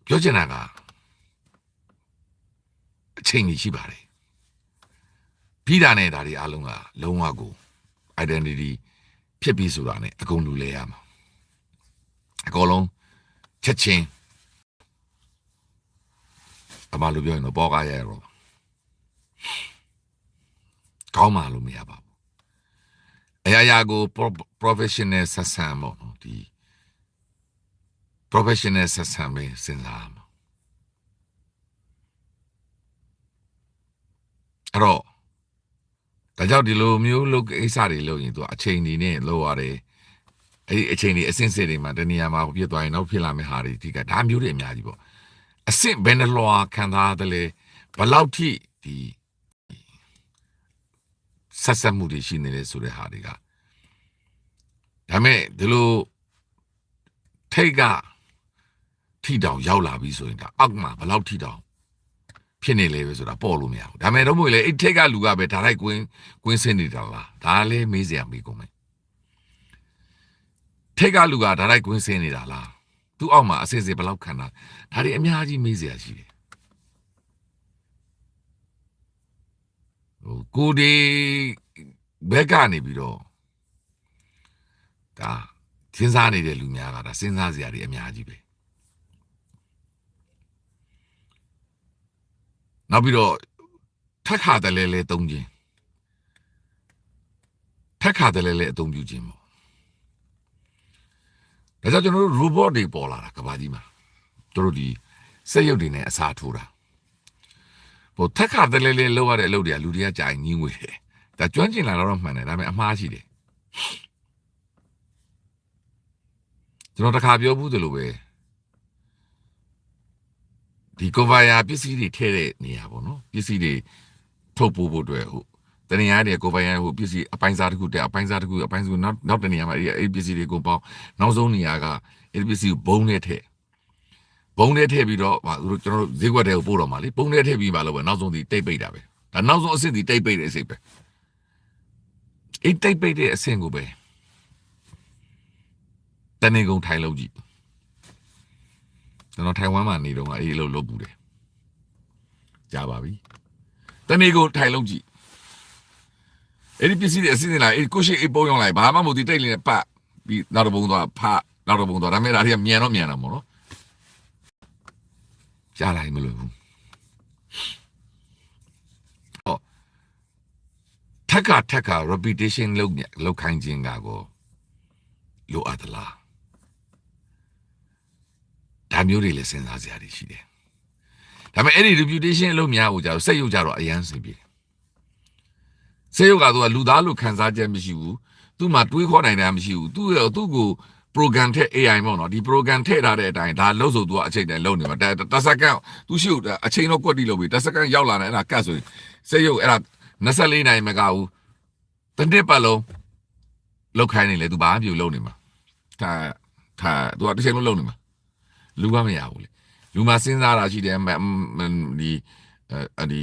ပြောချင်တာကအချိန်ကြီးရှိပါတယ်ပြီးတာနဲ့ဒါတွေအားလုံးကလုံးဝကို identity ဖြစ်ပြီးဆိုတာနဲ့အကုန်လူလဲရမှာအကုန်လုံးချက်ချင်းအမှလိုပြောရင်တော့ပေါ်ကားရရောကောင်းမှလို့မရပါဘူးအရာကို professional ဆက်ဆံပေါ့နော်ဒီ professional ဆက်ဆံပဲစဉ်းစားမှာအဲ့တော့ဒါကြောင့်ဒီလိုမျိုးလုပ်ကိစ္စတွေလုပ်ရင်သူအချိန်တွေနဲ့လုပ်ရတယ်အဲ့ဒီအချိန်တွေအဆင့်တွေမှာတနေရာမှာပြည့်သွားရင်နောက်ဖြစ်လာမယ့်ဟာတွေဒီကဒါမျိုးတွေအများကြီးပေါ့အဆင့်ဘယ်နှလွှာခံစားတယ်လဲဘယ်လောက်ထိဒီဆက်ဆက်မှုတွေရှိနေလဲဆိုတဲ့ဟာတွေကဒါမဲ့ဒီလိုထိတ်ကထိတောင်ရောက်လာပြီဆိုရင်ဒါအောက်မှာဘယ်လောက်ထိတောင်ဖြစ်နေလဲပဲဆိုတာပေါ်လို့မရဘူးဒါမဲ့တော့မဟုတ်လေအဲ့ထိတ်ကလူကပဲဒါလိုက်ကွင်းစင်းနေတာလားဒါလည်းမေးစရာမေးကုန်မယ်ထိတ်ကလူကဒါလိုက်ကွင်းစင်းနေတာလားသူ့အောက်မှာအစစ်စစ်ဘယ်လောက်ခံတာဒါတွေအများကြီးမေးစရာရှိတယ်ကိုဒီဘက်ကနေပြီးတော့ဒါစဉ်းစားနေတဲ့လူများကဒါစဉ်းစားစရာတွေအများကြီးပဲနောက်ပြီးတော့ထက်ခါတလဲလဲသုံးခြင်းထက်ခါတလဲလဲအသုံးပြုခြင်းပေါ့ဒါကြောင့်ကျွန်တော်တို့ robot တွေပေါ်လာတာကဘာကြီးမှာတို့ဒီစက်ရုပ်တွေနဲ့အစားထိုးတာဟိုထက်ခါတလဲလဲလောက်ရတဲ့အလုပ်တွေကလူတွေကကြာရင်ငင်းငွေတယ်ဒါကျွမ်းကျင်လာတော့မှန်တယ်ဒါပေမဲ့အမှားရှိတယ်ကျွန်တော်တခါပြောဘူးသလိုပဲဒီကိုဗာယာပစ္စည်းတွေထည့်တဲ့နေရာပေါ့နော်ပစ္စည်းတွေထုတ်ပို့ဖို့အတွက်ဟိုတနေရာတွေကိုဗာယာဟိုပစ္စည်းအပိုင်းစားတစ်ခုတဲ့အပိုင်းစားတစ်ခုနောက်တနေရာမှာအဲ့ပစ္စည်းတွေကိုပေါင်းနောက်ဆုံးနေရာကအဲ့ပစ္စည်းကိုဘုံနဲ့ထည့်ဘ ပုံထဲထည့်ပြီးတော့ကျွန်တော်တို့ဈေးကွက်တွေကိုပို့တော့မှာလေပုံထဲထည့်ပြီးပါလို့ပဲနောက်ဆုံးဒီတိတ်ပိတ်တာပဲဒါနောက်ဆုံးအဆင့်ဒီတိတ်ပိတ်တဲ့အဆင့်ပဲအဲ့တိတ်ပိတ်တဲ့အဆင့်ကိုပဲတနေကုန်ထိုင်လို့ကြည့်ကျွန်တော်ထိုင်ဝမ်မှာနေတော့အဲ့လိုလုပ်ဘူးတယ်ကြားပါပြီတနေကုန်ထိုင်လို့ကြည့်အဲ့ဒီပစ္စည်းတွေအစင်းနေလာအဲ့ကိုရှိအပုံရောက်လိုက်ဘာမှမဟုတ်ဒီတိတ်လေးနဲ့ပတ်ပြီးနောက်တော့ဘုံသွားဖနောက်တော့ဘုံသွားဒါမဲ့ဒါတွေကမြန်တော့မြန်တာမို့နော်ကြားလိုက်မလို့ဘူးဟောထက်က repetition လောက်ခိုင်းခြင်းကတော့လိုအပ်သလားဒါမျိုးတွေလည်းစဉ်းစားစရာတွေရှိတယ်ဒါပေမဲ့အဲ့ဒီ reputation လို့များကိုကြာတော့စိတ်ယုတ်ကြတော့အယမ်းစီပြီစိတ်ယုတ်ကတော့လူသားလို့ခံစားချက်မရှိဘူးသူ့မှာတွေးခေါ်နိုင်တာမရှိဘူးသူ့ကို program ထက် AI ပေါ့နော်ဒီ program ထည့်ထားတဲ့အတိုင်းဒါလို့ဆိုသူကအချိန်တိုင်းလုံးနေမှာတစ်စက္ကန့်သူရှိအချိန်တော့ကွက်တိလို့ပြီတစ်စက္ကန့်ရောက်လာတယ်အဲ့ဒါကတ်ဆိုရင်စိတ်ယုတ်အဲ့ဒါ24နိုင်မကဘူးတစ်နှစ်ပတ်လုံးလောက်ခိုင်းနေလေသူဘာမှပြုတ်လုံးနေမှာဒါသူကတစ်ချိန်လုံးလုံးနေမှာလူကမရဘူးလေလူမှာစဉ်းစားတာရှိတယ်ဒီ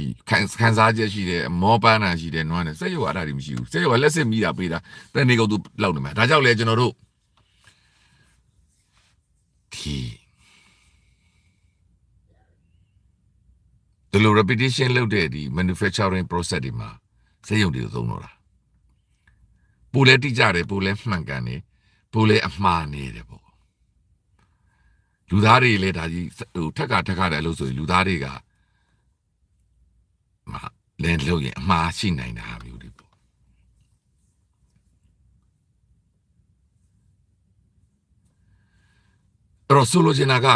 ခံစားချက်ရှိတယ်မောပန်းတာရှိတယ်နွမ်းတယ်စိတ်ယုတ်အဲ့ဒါတွေမရှိဘူးစိတ်ယုတ်ကလက်စစ်မိတာပေးတာတနေ့ကုန်သူလောက်နေမှာဒါကြောင့်လေကျွန်တော်တို့ဒီလို repetition လုပ်တဲ့ဒီ manufacturing process တွေမှာစိတ်ယုတ်တွေသုံးတော့တာပိုလဲတိကျတယ်ပိုလဲမှန်ကန်တယ်ပိုလဲအမှားနေတယ်ပေါ့လူသားတွေလည်းဒါကြီးဟိုထက်ကတယ်လို့ဆိုရင်လူသားတွေကလဲလို့ရင်အမှားရှိနိုင်တာမျိုးတွေပေါ့အဲ့တော့ဆိုလိုချင်တာက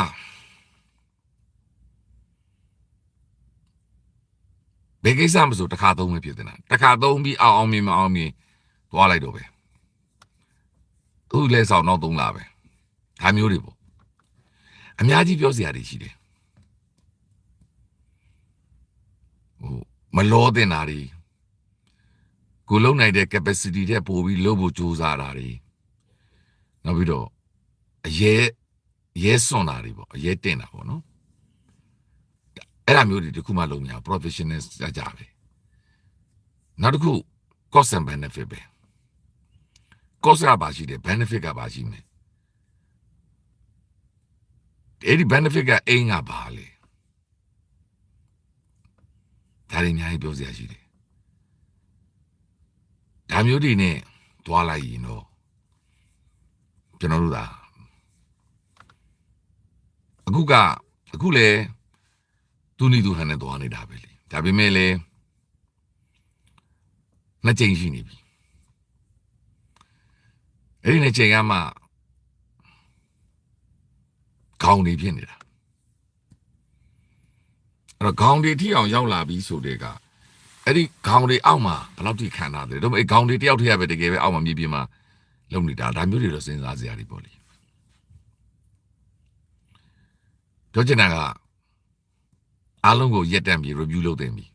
ဘယ်ကိစ္စမဆိုတစ်ခါသုံးပဲဖြစ်နေတာတစ်ခါသုံးပြီးအောင်မြင်မအောင်မြင်သွားလိုက်တော့ပဲသူ့လဲဆောင်တော့သုံးလာပဲဒါမျိုးတွေပေါ့အများကြီးပြောစရာတွေရှိတယ်ဟိုမလောတင်တာတွေကိုလုံနိုင်တဲ့ capacity တဲ့ပို့ပြီးလုပ်ဖို့ကြိုးစားတာတွေနောက်ပြီးတော့အရဲစွန်တာတွေပေါ့အရဲတင်တာပေါ့နော်အဲ့ဒါမျိုးတွေတခုမှလုံးမရ professional ကြပဲနောက်တစ်ခု cost and benefit ပဲ cost ကပါရှိတယ် benefit ကပါရှိမယ်အဲ့ဒီ benefit ကအိမ်ကပါလေဒါတွေအများကြီးပြောစရာရှိတယ်ဒါမျိုးတွေနဲ့သွားလိုက်ရင်တော့ကျွန်တော်တို့သာအခုလေသူနီသူဟန်နဲ့သွားနေတာပဲလေဒါပေမဲ့လေနှစ်ကြိမ်ရှိနေပြီအဲ့ဒီနှစ်ကြိမ်ကမှခေါင်းတွေဖြစ်နေတာအဲ့တော့ခေါင်းတွေထိအောင်ရောက်လာပြီဆိုတဲ့ကအဲ့ဒီခေါင်းတွေအောက်မှာဘယ်လောက်ထိခံထားတယ်တော့အဲ့ခေါင်းတွေတယောက်တည်းရပဲတကယ်ပဲအောက်မှာမြေပြင်မှာလုံနေတာဒါမျိုးတွေတော့စဉ်းစားစရာတွေပေါ့လေပြောချင်တာကအားလုံးကိုရက်တန့်ပြီး review လုပ်သင့်ပြီ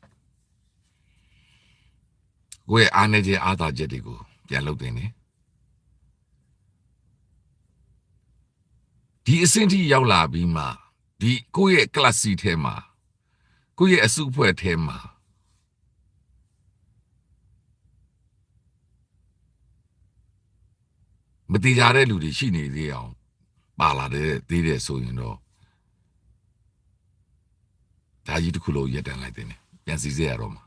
ကိုယ့်ရဲ့အားနည်းချက်အားသာချက်တွေကိုပြန်လုပ်သင့်တယ်ဒီအဆင့်ထိရောက်လာပြီးမှဒီကိုယ့်ရဲ့ class ထဲမှာကိုယ့်ရဲ့အစုအဖွဲ့ထဲမှာမတိကြတဲ့လူတွေရှိနေသေးအောင်ပါလာတဲ့သေးတယ်ဆိုရင်တော့ဒါကြီးတစ်ခုလုံးရက်တန့်လိုက်တယ်ပြန်စီစေရတော့မှာ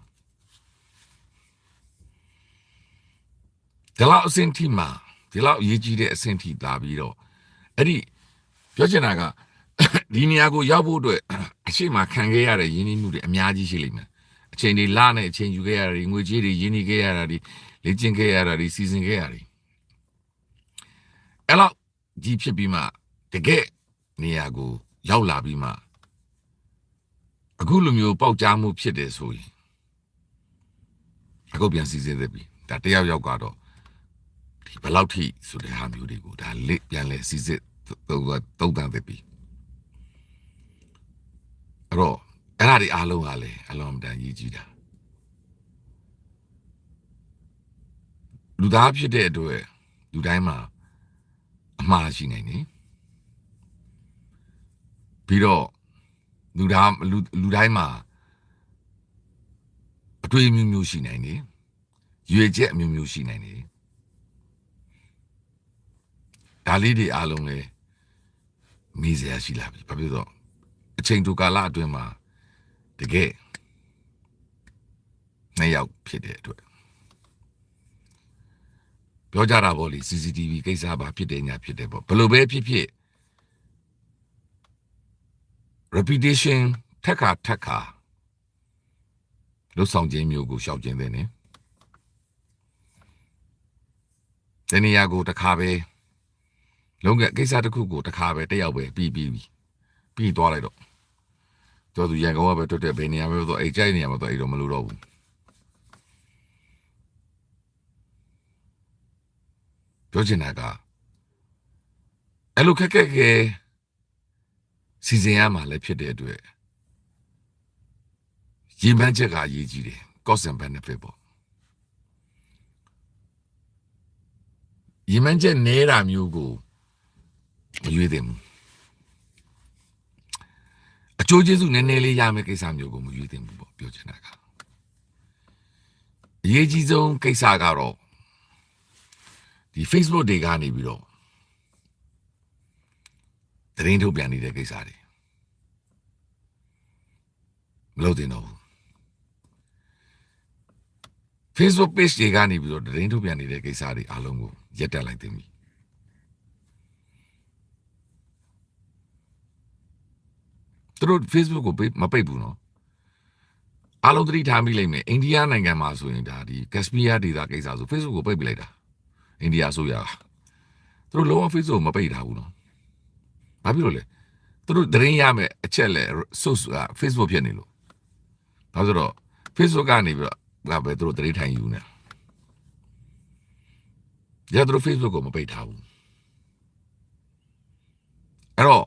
ဒီလောက်အဆင့်ထိမှာဒီလောက်အရေးကြီးတဲ့အဆင့်ထိလာပြီးတော့အဲ့ဒီပြောချင်တာကဒီနေရာကိုရောက်ဖို့အတွက်အရှိမခံခဲ့ရတဲ့ရင်းနှီးမှုတွေအများကြီးရှိလိမ့်မယ်အချိန်တွေလနဲ့အချိန်ယူခဲ့ရတာငွေကြေးတွေရင်းနှီးခဲ့ရတာလေ့ကျင့်ခဲ့ရတာစီစဉ်ခဲ့ရတာအဲ့လောက်ကြီးဖြစ်ပြီးမှတကယ်နေရာကိုရောက်လာပြီးမှအခုလိုမျိုးပေါက်ကြားမှုဖြစ်တယ်ဆိုရင်အခုပြန်စီစဉ်သက်ပြီဒါတယောက်ကတော့ဒီဘယ်လောက်ထိဆိုတဲ့ဟာမျိုးတွေကိုဒါလက်ပြန်လဲစီစစ်သုံးသပ်သက်ပြီအဲ့တော့အဲ့ဒါတွေအားလုံးကလည်းအလုံးအတန်ကြီးကြီးတာလူသားဖြစ်တဲ့အတွက်လူတိုင်းမှာအမှားရှိနိုင်တယ် ပြီးတော့လူတိုင်းမှာအတွေ့အမျိုးရှိနိုင်တယ်ရွေချက်အမျိုးရှိနိုင်တယ်ဒါလေးတွေအားလုံးလည်းမေးစရာရှိလာပြီဘာဖြစ်လို့အချိန်တူကာလအတွင်းမှာတကယ်နှစ်ယောက်ဖြစ်တဲ့အတွက်ပြောကြတာပေါ့လေ CCTV ကိစ္စပါဖြစ်တယ်ညာဖြစ်တယ်ပေါ့ဘယ်လိုပဲဖြစ် repetition ထက်ခါလှုပ်ဆောင်ခြင်းမျိုးကိုရှောက်ခြင်းတဲ့နေတနည်းအားကိုတစ်ခါပဲလုံးကကိစ္စတစ်ခုကိုတစ်ခါပဲတက်ရောက်ပဲပြီးသွားလိုက်တော့သူရန်ကုန်ကပဲတွတ်တဲ့ဘယ်နေရာပဲတော့အိတ်ကြိုက်နေရမှာတော့အိတ်တော့မလို့တော့ဘူးပြောချင်တာကအဲ့လိုခက်စီစဉ်ရမှာလည်းဖြစ်တဲ့အတွက်ရည်မှန်းချက်ကအရေးကြီးတယ် cost and benefit ပေါ့ရည်မှန်းချက်နေတာမျိုးကိုမရွေးသင့်ဘူးအကျိုးကျေးဇူးနည်းနည်းလေးရမယ့်ကိစ္စမျိုးကိုမရွေးသင့်ဘူးပေါ့ပြောချင်တာကအရေးကြီးဆုံးကိစ္စကတော့ဒီ Facebook တွေကနေပြီးတော့သတင်းထုတ်ပြန်နေတဲ့ကိစ္စတွေမလုပ်သင့်တော့ဘူး Facebook page တွေကနေပြီးတော့သတင်းထုတ်ပြန်နေတဲ့ကိစ္စတွေအားလုံးကိုရပ်တက်လိုက်သင့်ပြီသူတို့ Facebook ကိုမပိတ်ဘူးနော်အားလုံးသတိထားမိလိမ့်မယ်အိန္ဒိယနိုင်ငံမှာဆိုရင်ဒါဒီ Kashmir ဒေသကိစ္စဆို Facebook ကိုပိတ်ပလိုက်တာအိန္ဒိယဆိုရသူတို့လုံးဝ Facebook ကိုမပိတ်ထားဘူးနော်ဘာဖြစ်လို့လဲသူတို့သတင်းရမယ်အချက်လဲ source က Facebook ဖြစ်နေလို့ဘာလို့ဆိုတော့ Facebook ကနေပြီးတော့ပဲသူတို့သတင်းထိုင်ယူနေရသူတို့ Facebook ကိုမပိတ်ထားဘူးအဲ့တော့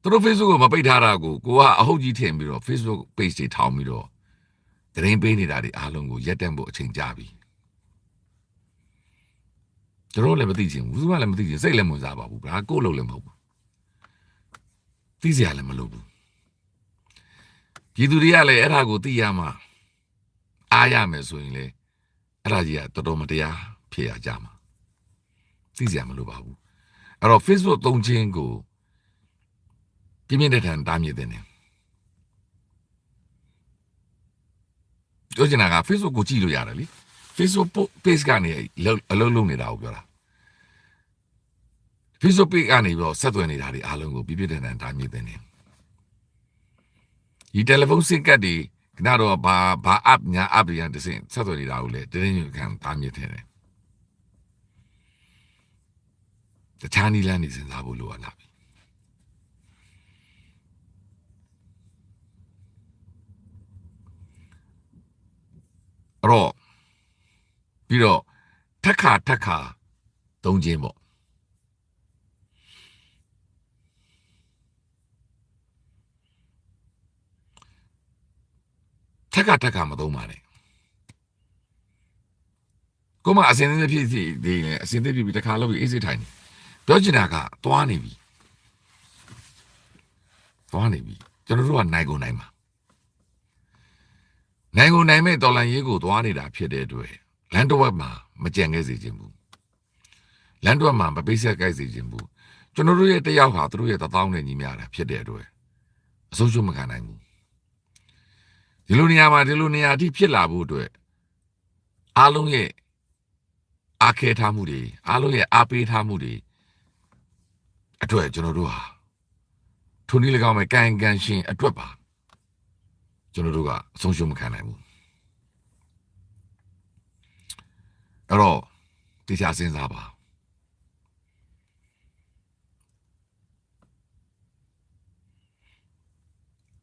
သူတို့ Facebook ကိုမပိတ်ထားတာကိုကအဟုတ်ကြီးထင်ပြီးတော့ Facebook page တွေထောင်ပြီးတော့သတင်းပေးနေတာတွေအားလုံးကိုရက်တက်ဖို့အချိန်ကြာပြီတို့လည်းမသိချင်ဘူးသူကလည်းမသိချင်စိတ်လည်းမဝင်စားပါဘူးဒါကိုယ်လုံးလည်းမဟုတ်ဘူးသိစရာလည်းမလိုဘူးပြည်သူတွေကလည်းအဲ့ဒါကိုသိရမှအားရမယ်ဆိုရင်လေအဲ့ဒါကြီးကတော်တော်မတရားဖြစ်ရကြမှာသိစရာမလိုပါဘူးအဲ့တော့ Facebook သုံးခြင်းကိုပြင်းပြတဲ့ထန်တားမြစ်တဲ့နေပြောချင်တာက Facebook ကိုကြည့်လို့ရတယ်လေ Facebook page ကနေအလုံးလုံးနေတာကိုပြောတာ Facebook page ကနေပြီးတော့ဆက်သွယ်နေတာတွေအားလုံးကိုပြပြတဲ့တားမြစ်တဲ့နေဒီတယ်လီဖုန်းစင်ကတ်တွေကတော့ဘာ app ညာ app တွေတစင်ဆက်သွယ်နေတာကိုလေတင်းတင်းခံတားမြစ်တယ်တခြားနည်းလမ်းတွေစဉ်းစားဖို့လိုအပ်လာပြီအဲ့တော့ပြီးတော့ထက်ခါသုံးခြင်းပေါ့ထက်ခါမသုံးပါနဲ့ကိုမအစင်းသေးဖြစ်ဒီအစင်းသေးပြီးတခါလို့အေးစိထိုင်နေပြောချင်တာကသွားနေပြီကျွန်တော်တို့ကနိုင်ကုန်နိုင်မှာနိုင်ကုန်နိုင်မဲ့တော်လန်ရေးကိုသွားနေတာဖြစ်တဲ့အတွက်လန်တဝက်မှာမကြံခဲ့စေခြင်းဘူးလန်တဝက်မှာမပိတ်ဆက်ကြိုက်စေခြင်းဘူးကျွန်တော်တို့ရဲ့တယောက်ဟာသူတို့ရဲ့1000နဲ့ညီမျှတာဖြစ်တဲ့အတွက်အဆုံးရှုံးမခံနိုင်ဘူးဒီလိုနေရာမှာဒီလိုနေရာအထိဖြစ်လာဖို့အတွက်အားလုံးရဲ့အားခဲထားမှုတွေအားလုံးရဲ့အားပေးထားမှုတွေအတွက်ကျွန်တော်တို့ဟာထိုနည်း၎င်းမဲ့ကန်ရှင်အတွက်ပါကျွန်တော်တို့ကအဆုံးရှုံးမခံနိုင်ဘူးအဲ့တော့တရားစဉ်းစားပါ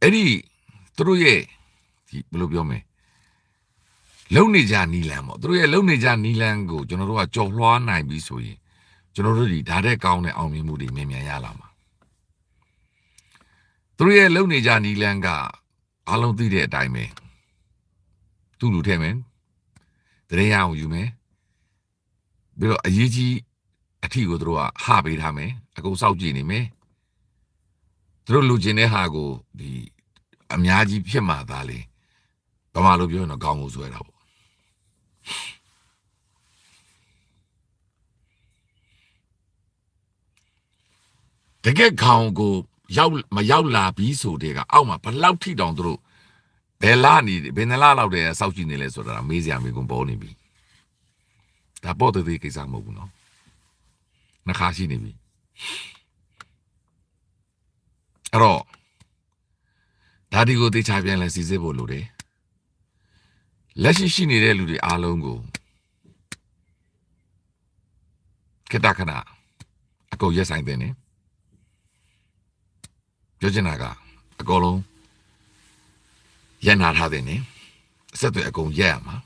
အဲ့ဒီသူတို့ရဲ့ဒီဘယ်လိုပြောမလဲလုံနေကြနီလန်ပေါ့သူတို့ရဲ့လုံနေကြနီလန်ကိုကျွန်တော်တို့ကကြော်လွှားနိုင်ပြီဆိုရင်ကျွန်တော်တို့ဒီဓာတ်တဲ့ကောင်းတဲ့အောင်မြင်မှုတွေမြန်ရလာမှာသူတို့ရဲ့လုံနေကြနီလန်ကအလုံးသိတဲ့အတိုင်းပဲသူ့လူထဲမယ်တရင်ရအောင်ယူမယ်ပြီးတော့အရေးကြီးအထီကိုသူတို့ကဟပေးထားမယ်အကုန်စောက်ကြည့်နေမယ် သူတို့လူချင်းတဲ့ဟာကိုဒီအများကြီးဖြစ်မှသားလေဗမာလိုပြောရင်တော့ခေါင်းကိုဆွဲတာပေါ့တကယ်ခေါင်းကိုမရောက်လာပြီးဆိုတဲ့ကအောက်မှာဘလောက်ထိတောင်သူတို့ဘယ်လာနေဘယ်နှလားလောက်တည်းစောက်ကြည့်နေလဲဆိုတာမေးစရာမေးခွန်းပေါ်နေပြီဒါပေါ်တဲ့ကိစ္စမဟုတ်ဘူးနော်နှခါရှိနေပြီအဲ့တော့ဒါဒီကိုတေချာပြန်လဲစီစစ်ဖို့လိုတယ်လက်ရှိနေတဲ့လူတွေအားလုံးကိုခဏအကုန်ရက်ဆိုင်တဲ့နေပြောချင်တာကအကုန်လုံးရက်နာထားတဲ့နေအဆက်တွေအကုန်ရက်ရမှာ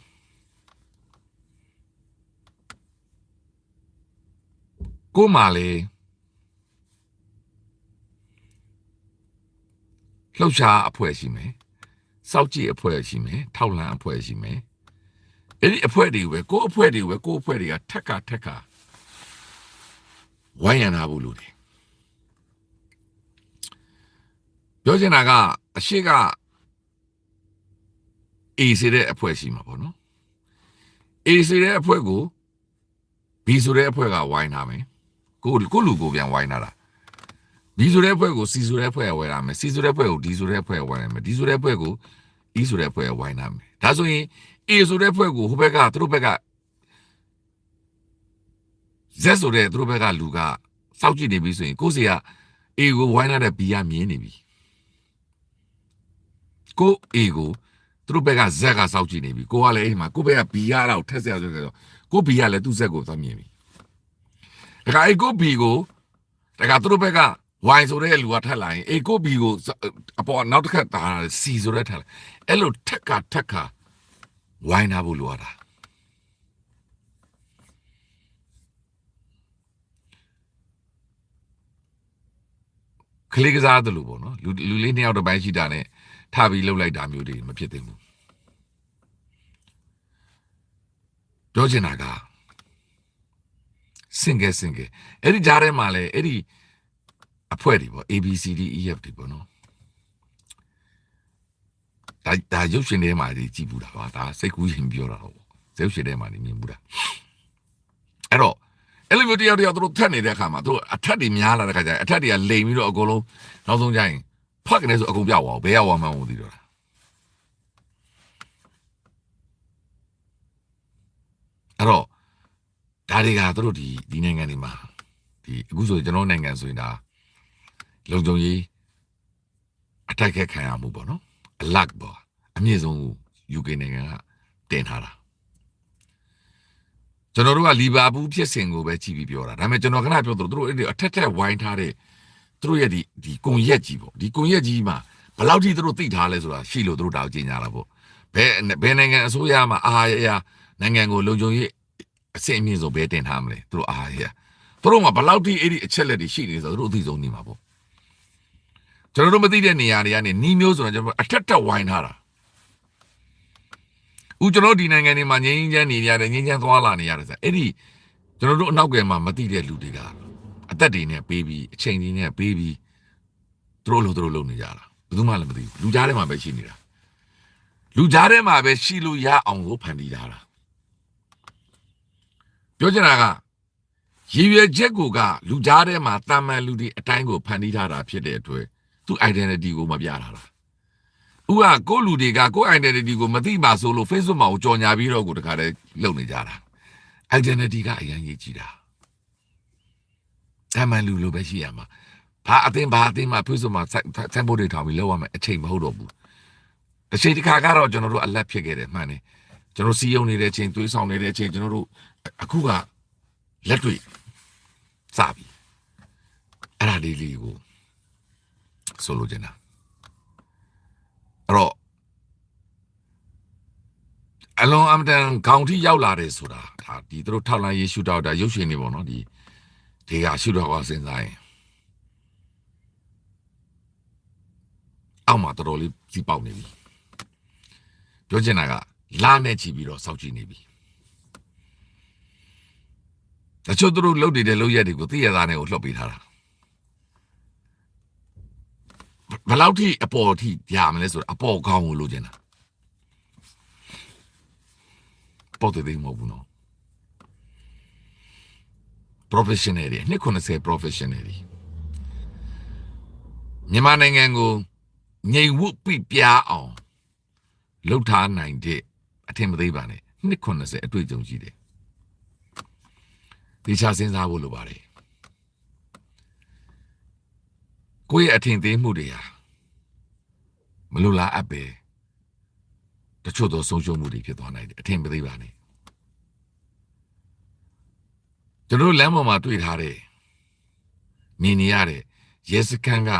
ကိုမှလေလှုပ်ရှားအဖွဲ့ရှိမယ်စောက်ကြည့်အဖွဲ့ရှိမယ်ထောက်လန့်အဖွဲ့ရှိမယ်အဲ့ဒီအဖွဲ့တွေကိုပဲကိုအဖွဲ့တွေကထက်ကဝိုင်းရနာဖို့လို့တယ်ပြောချင်တာကအရှိကအေးစေတဲ့အဖွဲ့ရှိမှာပေါ့နော်အေးစေတဲ့အဖွဲ့ကိုဘီဆိုတဲ့အဖွဲ့ကဝိုင်းထားမယ်ကိုလူကိုပြန်ဝိုင်းထားတာဒီဆိုတဲ့အဖွဲ့ကိုစီဆိုတဲ့အဖွဲ့ဝိုင်းထားမယ်စီဆိုတဲ့အဖွဲ့ကိုဒီဆိုတဲ့အဖွဲ့ဝိုင်းထားမယ်ဒီဆိုတဲ့အဖွဲ့ကိုအီဆိုတဲ့အဖွဲ့ဝိုင်းထားမယ်ဒါဆိုရင်အေဆိုတဲ့အဖွဲ့ကိုဟိုဘက်ကသူတို့ဘက်ကဇက်ဆိုတဲ့သူတို့ဘက်ကလူကစောက်ကြည့်နေပြီဆိုရင်ကိုစီကအေကိုဝိုင်းထားတဲ့ဘီကမြင်နေပြီကိုအေကိုသူတို့ဘက်ကဇက်ကစောက်ကြည့်နေပြီကိုကလည်းအိမ်မှာကိုဘက်ကဘီကတော့ထက်ဆက်ဆိုတော့ကိုဘီကလည်းသူ့ဇက်ကိုသွားမြင်ပြီဒါကအေကိုဘီကိုဒါကသူတို့ဘက်ကဝိုင်းဆိုတဲ့လူကထက်လာရင်အေကိုဘီကိုအပေါ်နောက်တစ်ခါတာစီဆိုတဲ့ထက်လာအဲ့လိုထက်ကဝိုင်းထားဖို့လိုရတာကလေးကစားတယ်လို့ပေါ့နော်လူလေးနှစ်ယောက်တစ်ပိုင်းရှိတာနဲ့ထပြီးလှုပ်လိုက်တာမျိုးတွေမဖြစ်သင့်ဘူးပြောချင်တာကစင်ကဲအဲ့ဒီကြားထဲမှာလဲအဲ့ဒီအဖွဲ့တွေပေါ့ ABCDEF တွေပေါ့နော်ဒါရုပ်ရှင်ထဲမှာကြည့်ဘူးတာပါဒါစိတ်ကူးရင်ပြောတာတော့ရုပ်ရှင်ထဲမှာနေမြင်ဘူးတာအဲ့တော့အဲ့လိုမျိုးတယောက်သူတို့ထက်နေတဲ့အခါမှာသူတို့အထက်တွေများလာတဲ့ခါကျရင်အထက်တွေကလိမ်ပြီးတော့အကုန်လုံးနောက်ဆုံးကျရင်ဖက်ကနေဆိုအကုန်ပြောက်သွားဘယ်ရောက်မှမသိတော့တာအဲ့တော့ဒါတွေကသူတို့ဒီနိုင်ငံတွေမှာဒီအခုဆိုကျွန်တော်နိုင်ငံဆိုရင်ဒါလုံခြုံရေးအထက်ခက်ခံရမှုပေါ့နော်အလတ်ပေါ့အမြင့်ဆုံး UK နိုင်ငံကတင်ထားတာကျွန်တော်တို့ကလီဗာပူးဖြစ်စဉ်ကိုပဲကြည့်ပြီးပြောတာဒါပေမဲ့ကျွန်တော်ခဏပြောသူတို့အဲ့ဒီအထက်ဝိုင်းထားတဲ့သူတို့ရဲ့ဒီကွန်ရက်ကြီးပေါ့ဒီကွန်ရက်ကြီးမှာဘယ်လောက်ထိသူတို့သိထားလဲဆိုတာရှိလို့သူတို့တောက်ကျင်ကြတာပေါ့ဘယ်နိုင်ငံအစိုးရမှာအားရနိုင်ငံကိုလုံခြုံရေးအဆင့်အမြင့်ဆုံးပဲတင်ထားမလဲသူတို့အားရသူတို့ကဘယ်လောက်ထိအဲ့ဒီအချက်လက်တွေရှိနေဆိုသူတို့အသိဆုံးနေမှာပေါ့ကျွန်တော်တို့မသိတဲ့နေရာတွေကနေနီးမျိုးဆိုတော့ကျွန်တော်အထက်ဝိုင်းထားတာဦးကျွန်တော်ဒီနိုင်ငံတွေမှာငင်းချမ်းနေရတယ်ငင်းချမ်းသွားလာနေရတယ်ဆိုအဲ့ဒီကျွန်တော်တို့အနောက်ကမှာမသိတဲ့လူတွေကအသက်တွေနဲ့ပေးပြီးအချိန်တွေနဲ့ပေးပြီးသူတို့လုပ်နေကြတာဘယ်သူမှလည်းမသိဘူးလူကြားထဲမှာပဲရှိနေတာလူကြားထဲမှာပဲရှိလို့ရအောင်လို့ဖန်တီးထားတာပြောချင်တာကရည်ရွယ်ချက်ကိုကလူကြားထဲမှာတာမန်လူတွေအတိုင်းကိုဖန်တီးထားတာဖြစ်တဲ့အတွက်သူ့ identity ကိုမပြထားတာဥကကိုလူတွေကကို identity ကိုမသိပါဆိုလို့ Facebook မှာကြော်ညာပြီးတော့ကိုတခါတည်းလုပ်နေကြတာ identity ကအရင်ရေးကြည့်တာတာမန်လူလိုပဲရှိရမှာဘာအတင်းမှာ Facebook မှာစိုက်ဖို့တွေထောင်ပြီးလောက်ရမယ်အချိန်မဟုတ်တော့ဘူးတစ်ချိန်တစ်ခါကတော့ကျွန်တော်တို့အလက်ဖြစ်ခဲ့တယ်မှန်တယ်ကျွန်တော်စီယုံနေတဲ့အချိန်သွေးဆောင်နေတဲ့အချိန်ကျွန်တော်တို့အခုကလက်တွေ့စပြီအဲ့ဒါလေးကိုဆိုလိုချင်တာအဲ့တော့အလုံးအမတန်ခေါင်းထိရောက်လာတယ်ဆိုတာဒါဒီသူတို့ထောက်လိုက်ရေးရှုတော့ဒါရုပ်ရှင်နေပေါ့နော်ဒီကရှုတော့ကစဉ်းစားရင်အောက်မှာတော်တော်လေးစီးပေါက်နေပြီပြောချင်တာကလာနဲ့ချီပြီးတော့စောက်ကြည့်နေပြီတချို့သူတို့လှုပ်နေတဲ့လှုပ်ရက်တွေကိုသိရသားနဲ့ကိုလှုပ်ပေးထားတာ ဘယ်လောက်ထိအပေါ်ထိရမလဲဆိုတော့အပေါ်ကောင်းကိုလိုချင်တာပေါ်တဲ့မဟုတ်ဘူးနော် professional တွေနှစ်90 professional တွေမြန်မာနိုင်ငံကိုငြိမ်ဝှက်ပြပြအောင်လှုပ်ထားနိုင်တဲ့အထင်မသေးပါနဲ့နှစ်90အတွေ့အကြုံရှိတယ်ဒီချစဉ်းစားဖို့လိုပါတယ်ကိုယ့်ရဲ့အထင်သေးမှုတွေဟာမလိုလားအပ်ပဲတချို့သောဆုံးရှုံးမှုတွေဖြစ်သွားနိုင်တယ်အထင်မသေးပါနဲ့ကျွန်တော်လမ်းပေါ်မှာတွေ့ထားတဲ့မြင်နေရတဲ့ရဲစခန်းက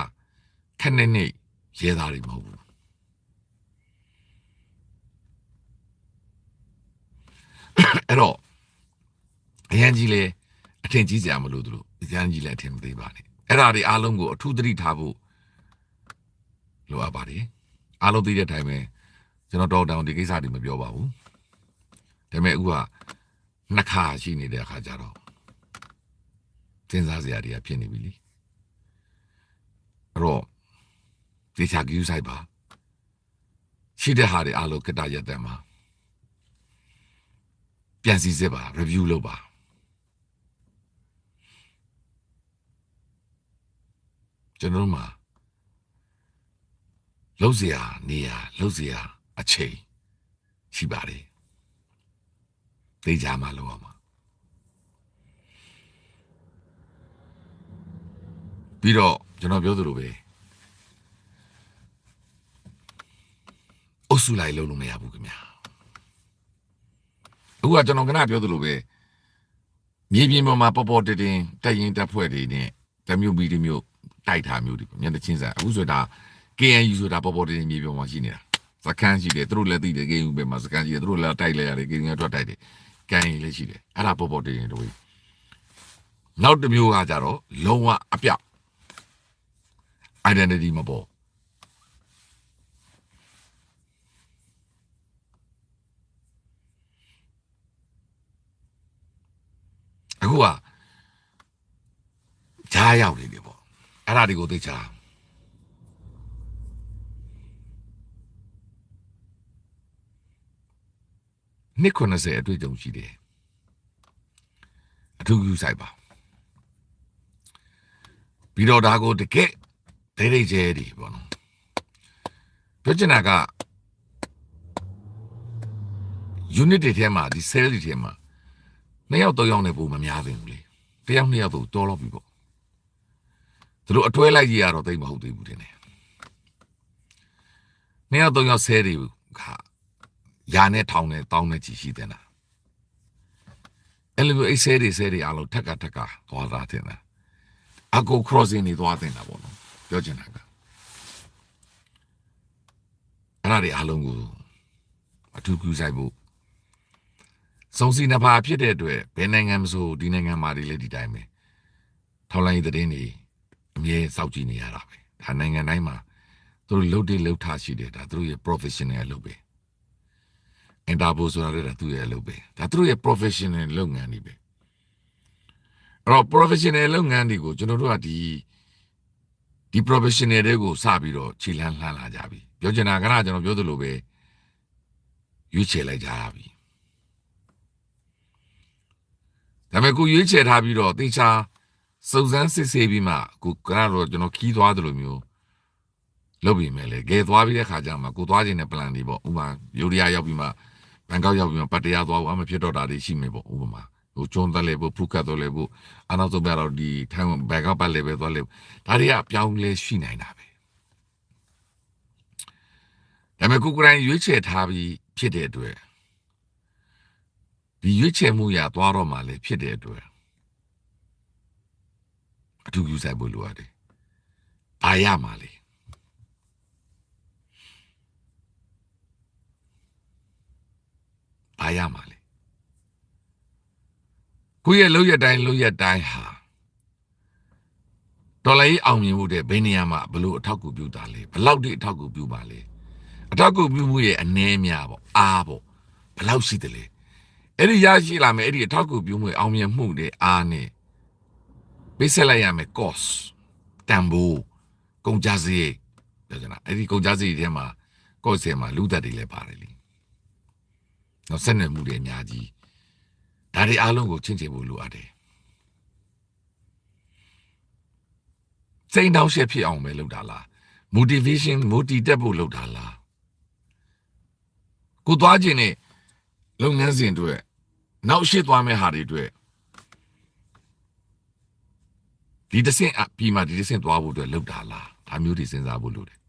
ခက်နေနေရဲသားတွေမဟုတ်ဘူးအဲ့တော့အရန်ကြီးလေအထင်ကြီးစရာမလိုသလိုအရန်ကြီးလည်းအထင်မသေးပါနဲ့အဲ့ဒါတွေအားလုံးကိုအထူးသတိထားဖို့လိုအပ်ပါတယ်အားလုံးသိတဲ့အတိုင်းပဲကျွန်တော်တော့တောင်းဒီကိစ္စတွေမပြောပါဘူးဒါပေမဲ့အခုကနှစ်ခါရှိနေတဲ့အခါကျတော့စဉ်းစားစရာတွေကဖြစ်နေပြီလေအဲ့တော့ဒီချာကူးဆိုင်ပါရှိတဲ့ဟာတွေအားလုံးကတရက်တယ်မှာပြန်စီစစ်ပါ review လုပ်ပါကျွန်တော်မှာလှုပ်เสียနေရလှုပ်เสียအချိန်ရှိပါတယ်သိကြမှာလို့ပါပြီးတော့ကျွန်တော်ပြောသလိုပဲအုပ်စုလိုက်လုံးလို့မရဘူးခင်ဗျာအခုကကျွန်တော်ကနပြောသလိုပဲမြေပြင်ပေါ်မှာပေါ်ပေါ်တင်တင်တက်ရင်တက်ဖွဲ့တွေနဲ့တမျိုးပြီးတမျိုးတိုက်ထားမျိုးတွေမျက်နှာချင်းစာအခုဆိုတာ KNU ဆိုတာပေါ်ပေါ်တင်တင်မြေပြင်မှာရှိနေတာစကန်ရှိတယ်သူတို့လည်းသိတယ် KNU ပဲမှာစကန်ရှိတယ်သူတို့လည်းတိုက်လဲရတယ် KNU ကတော့တိုက်တယ်ကန်ရင်လည်းရှိတယ်အဲ့ဒါပေါ်ပေါ်တင်တင်တို့နောက်တစ်မျိုးကကြတော့လုံးဝအပြောက် identity မပေါ်အခုကဂျားရောက်နေတယ်ပေါ့အဲ့ဒါတွေကိုသိချာနှစ်90အတွေ့အကြုံရှိတယ်အထူးယူဆိုင်ပါပြီးတော့ဒါကိုတကယ်ဒိတ်ဒိတ်ကျဲတွေပေါ့နော်ပြောချင်တာက unit တွေထဲမှာဒီ cell တွေထဲမှာနှစ်ယောက်သုံးယောက်နဲ့ပုံမများသေးဘူးလေတယောက်နှစ်ယောက်တော့တော်တော့ပြီပေါ့သူတို့အတွဲလိုက်ကြီးရတော့သိမဟုတ်သေးဘူးတင်တယ်နှစ်ယောက်သုံးယောက်ဆဲတွေကရာနဲ့ထောင်နဲ့တောင်းနဲ့ကြီးရှိတဲ့နာအဲ့လိုမျိုးအိတ်ဆဲတွေအားလုံးထက်ကသွားတာတင်တာအကို crossing နေသွားတင်တာပေါ့နော်ပြောချင်တာကအဲ့ဒါတွေအားလုံးကိုအထူးကူးဆိုင်ဖို့စုံစီနှစ်ပါးဖြစ်တဲ့အတွက်ဘယ်နိုင်ငံမဆိုဒီနိုင်ငံမှာတွေလည်းဒီတိုင်းပဲထောက်လိုင်းသတင်းတွေအမြဲစောင့်ကြည့်နေရတာပဲဒါနိုင်ငံတိုင်းမှာသူတို့လှုပ်တဲ့လှုပ်ထားရှိတယ်ဒါသူတို့ရဲ့ professional လုပ်ပဲအင်တာပိုဆိုတာလည်းသူရဲ့လုပ်ပဲဒါသူတို့ရဲ့ professional လုပ်ငန်းတွေပဲအဲ့တော့ professional လုပ်ငန်းတွေကိုကျွန်တော်တို့ကဒီ professional တွေကိုစပြီးတော့ခြေလှမ်းလာကြပြီပြောချင်တာကကျွန်တော်ပြောသလိုပဲရွေးချယ်လိုက်ကြရပြီဒါပေမဲ့ကိုရွေးချယ်ထားပြီးတော့တေချာစုံစမ်းစစ်ဆေးပြီးမှကိုကတော့ကျွန်တော်ခီးသွားသလိုမျိုးလုပ်ပြီးမယ်လေကဲသွားပြီးတဲ့ခါကျမှကိုသွားခြင်းနဲ့ plan တွေပေါ့ဥပမာယူရီးယားရောက်ပြီးမှဘန်ကောက်ရောက်ပြီးမှပတ်တရားသွားဖို့အမဖြစ်တော့တာတွေရှိမယ်ပေါ့ဥပမာဟိုကျွန်းတက်လေဖို့ဖုကတ်တော့လေဖို့အနောက်ဆုံးတော့ဒီထိုင်ဘန်ကောက်ပတ်လေပဲသွားလေဒါတွေကပြောင်းလဲရှိနိုင်တာပဲဒါပေမဲ့ကိုကိုယ်တိုင်ရွေးချယ်ထားပြီးဖြစ်တဲ့အတွက်ဒီရွေးချယ်မှုရသွားတော့မှလည်းဖြစ်တဲ့အတွက်အထူးယူဆိုင်ဖို့လိုရတယ်။ဘာရမှာလဲ။ဘာရမှာလဲ။ကိုယ့်ရဲ့လုပ်ရတိုင်းဟာတော်လိုက်အောင်မြင်မှုတဲ့ဘယ်နေရာမှာဘလို့အထောက်အကူပြုတာလဲ။ဘလောက်ထိအထောက်အကူပြုပါလဲ။အထောက်အကူပြုမှုရဲ့အနေအများပေါ့အားပေါ့ဘလောက်ရှိတယ်လဲ။အဲ့ဒီရရှိလာမယ်အဲ့ဒီအထောက်အကူပြုမှုအောင်မြင်မှုတဲ့အားနဲ့ပေးဆက်လိုက်ရမယ် cost တန်ဖိုးကုန်ကြစရိတ် ပြောချင်တာအဲ့ဒီကုန်ကြစီထဲမှာကော့စင်မှာလူသက်တွေလည်းပါတယ်လေနော်ဆက်နွယ်မှုတွေအများကြီးဒါတွေအားလုံးကိုချင့်ချင်ဖို့လိုအပ်တယ်စိတ်နှောက်ယှက်ဖြစ်အောင်ပဲလုပ်တာလား motivation motivate ဖို့လုပ်တာလားကိုသွားခြင်းနဲ့လုပ်ငန်းစဉ်တွေနောက်ရှေ့သွားမယ့်ဟာတွေတွေဒီတစ်ဆင့်ပြီးမှဒီတစ်ဆင့်သွားဖို့အတွက်လုပ်တာလားဒါမျိုးတွေစဉ်းစားဖို့လိုတယ်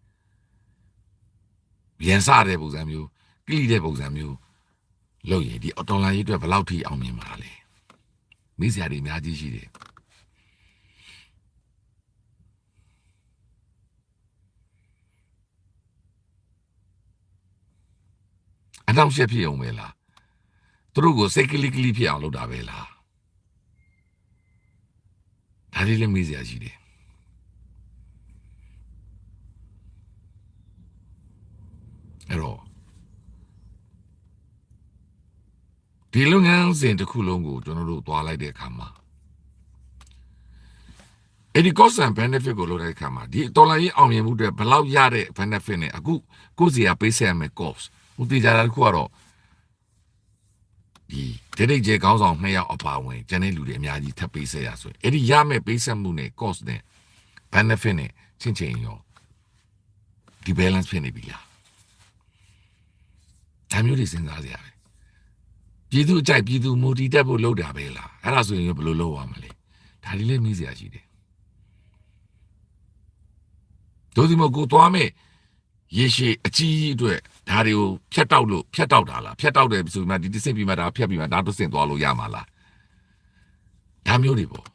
ပြန်စတဲ့ပုံစံမျိုးကိလိတဲ့ပုံစံမျိုးလုပ်ရင်ဒီတော်လိုင်းရေးအတွက်ဘယ်လောက်ထိအောင်မြင်မှာလဲမိစရာတွေအများကြီးရှိတယ်အနောက်ရှက်ဖြစ်အောင်ပဲလားသူတို့ကိုစိတ်ကလိကလိဖြစ်အောင်လုပ်တာပဲလားဒါလေးလည်းမိစရာရှိတယ်အဲ့တော့ဒီလုပ်ငန်းစဉ်တစ်ခုလုံးကိုကျွန်တော်တို့သွားလိုက်တဲ့အခါမှာအဲ့ဒီ cost and benefit ကိုလုပ်တဲ့အခါမှာဒီတော်လိုင်းရေးအောင်မြင်မှုတွေဘယ်လောက်ရတဲ့ benefit နဲ့အခုကိုယ်စီကပေးဆက်ရမယ် cost ဟိုတည်ကြတာတစ်ခုကတော့ဒီဒိတ်ကျဲခေါင်းဆောင်2ယောက်အပါဝင်ကျန်တဲ့လူတွေအများကြီးထပ်ပေးဆက်ရဆိုအဲ့ဒီရမယ့်ပေးဆက်မှုနဲ့ cost နဲ့ benefit နဲ့ချင်းရောဒီ balance ဖြစ်နေပြီလားဒါမျိုးတွေစဉ်းစားကြရပဲပြည်သူအကြိုက်ပြည်သူမိုတီတက်ဖို့လုပ်တာပဲလားအဲ့ဒါဆိုရင်ဘယ်လိုလုပ်ရမလဲဒါတွေလည်းမေးစရာရှိတယ်တို့ဒီမကိုသွားမယ်ရေရှည်အကြီးကြီးအတွက်ဒါတွေကိုဖြတ်တောက်တာလားဖြတ်တောက်တယ်ဆိုမှဒီတစ်ဆင့်ပြီးမှဒါဖြတ်ပြီးမှဒါတစ်ဆင့်သွားလို့ရမှာလားဒါမျိုးတွေပေါ့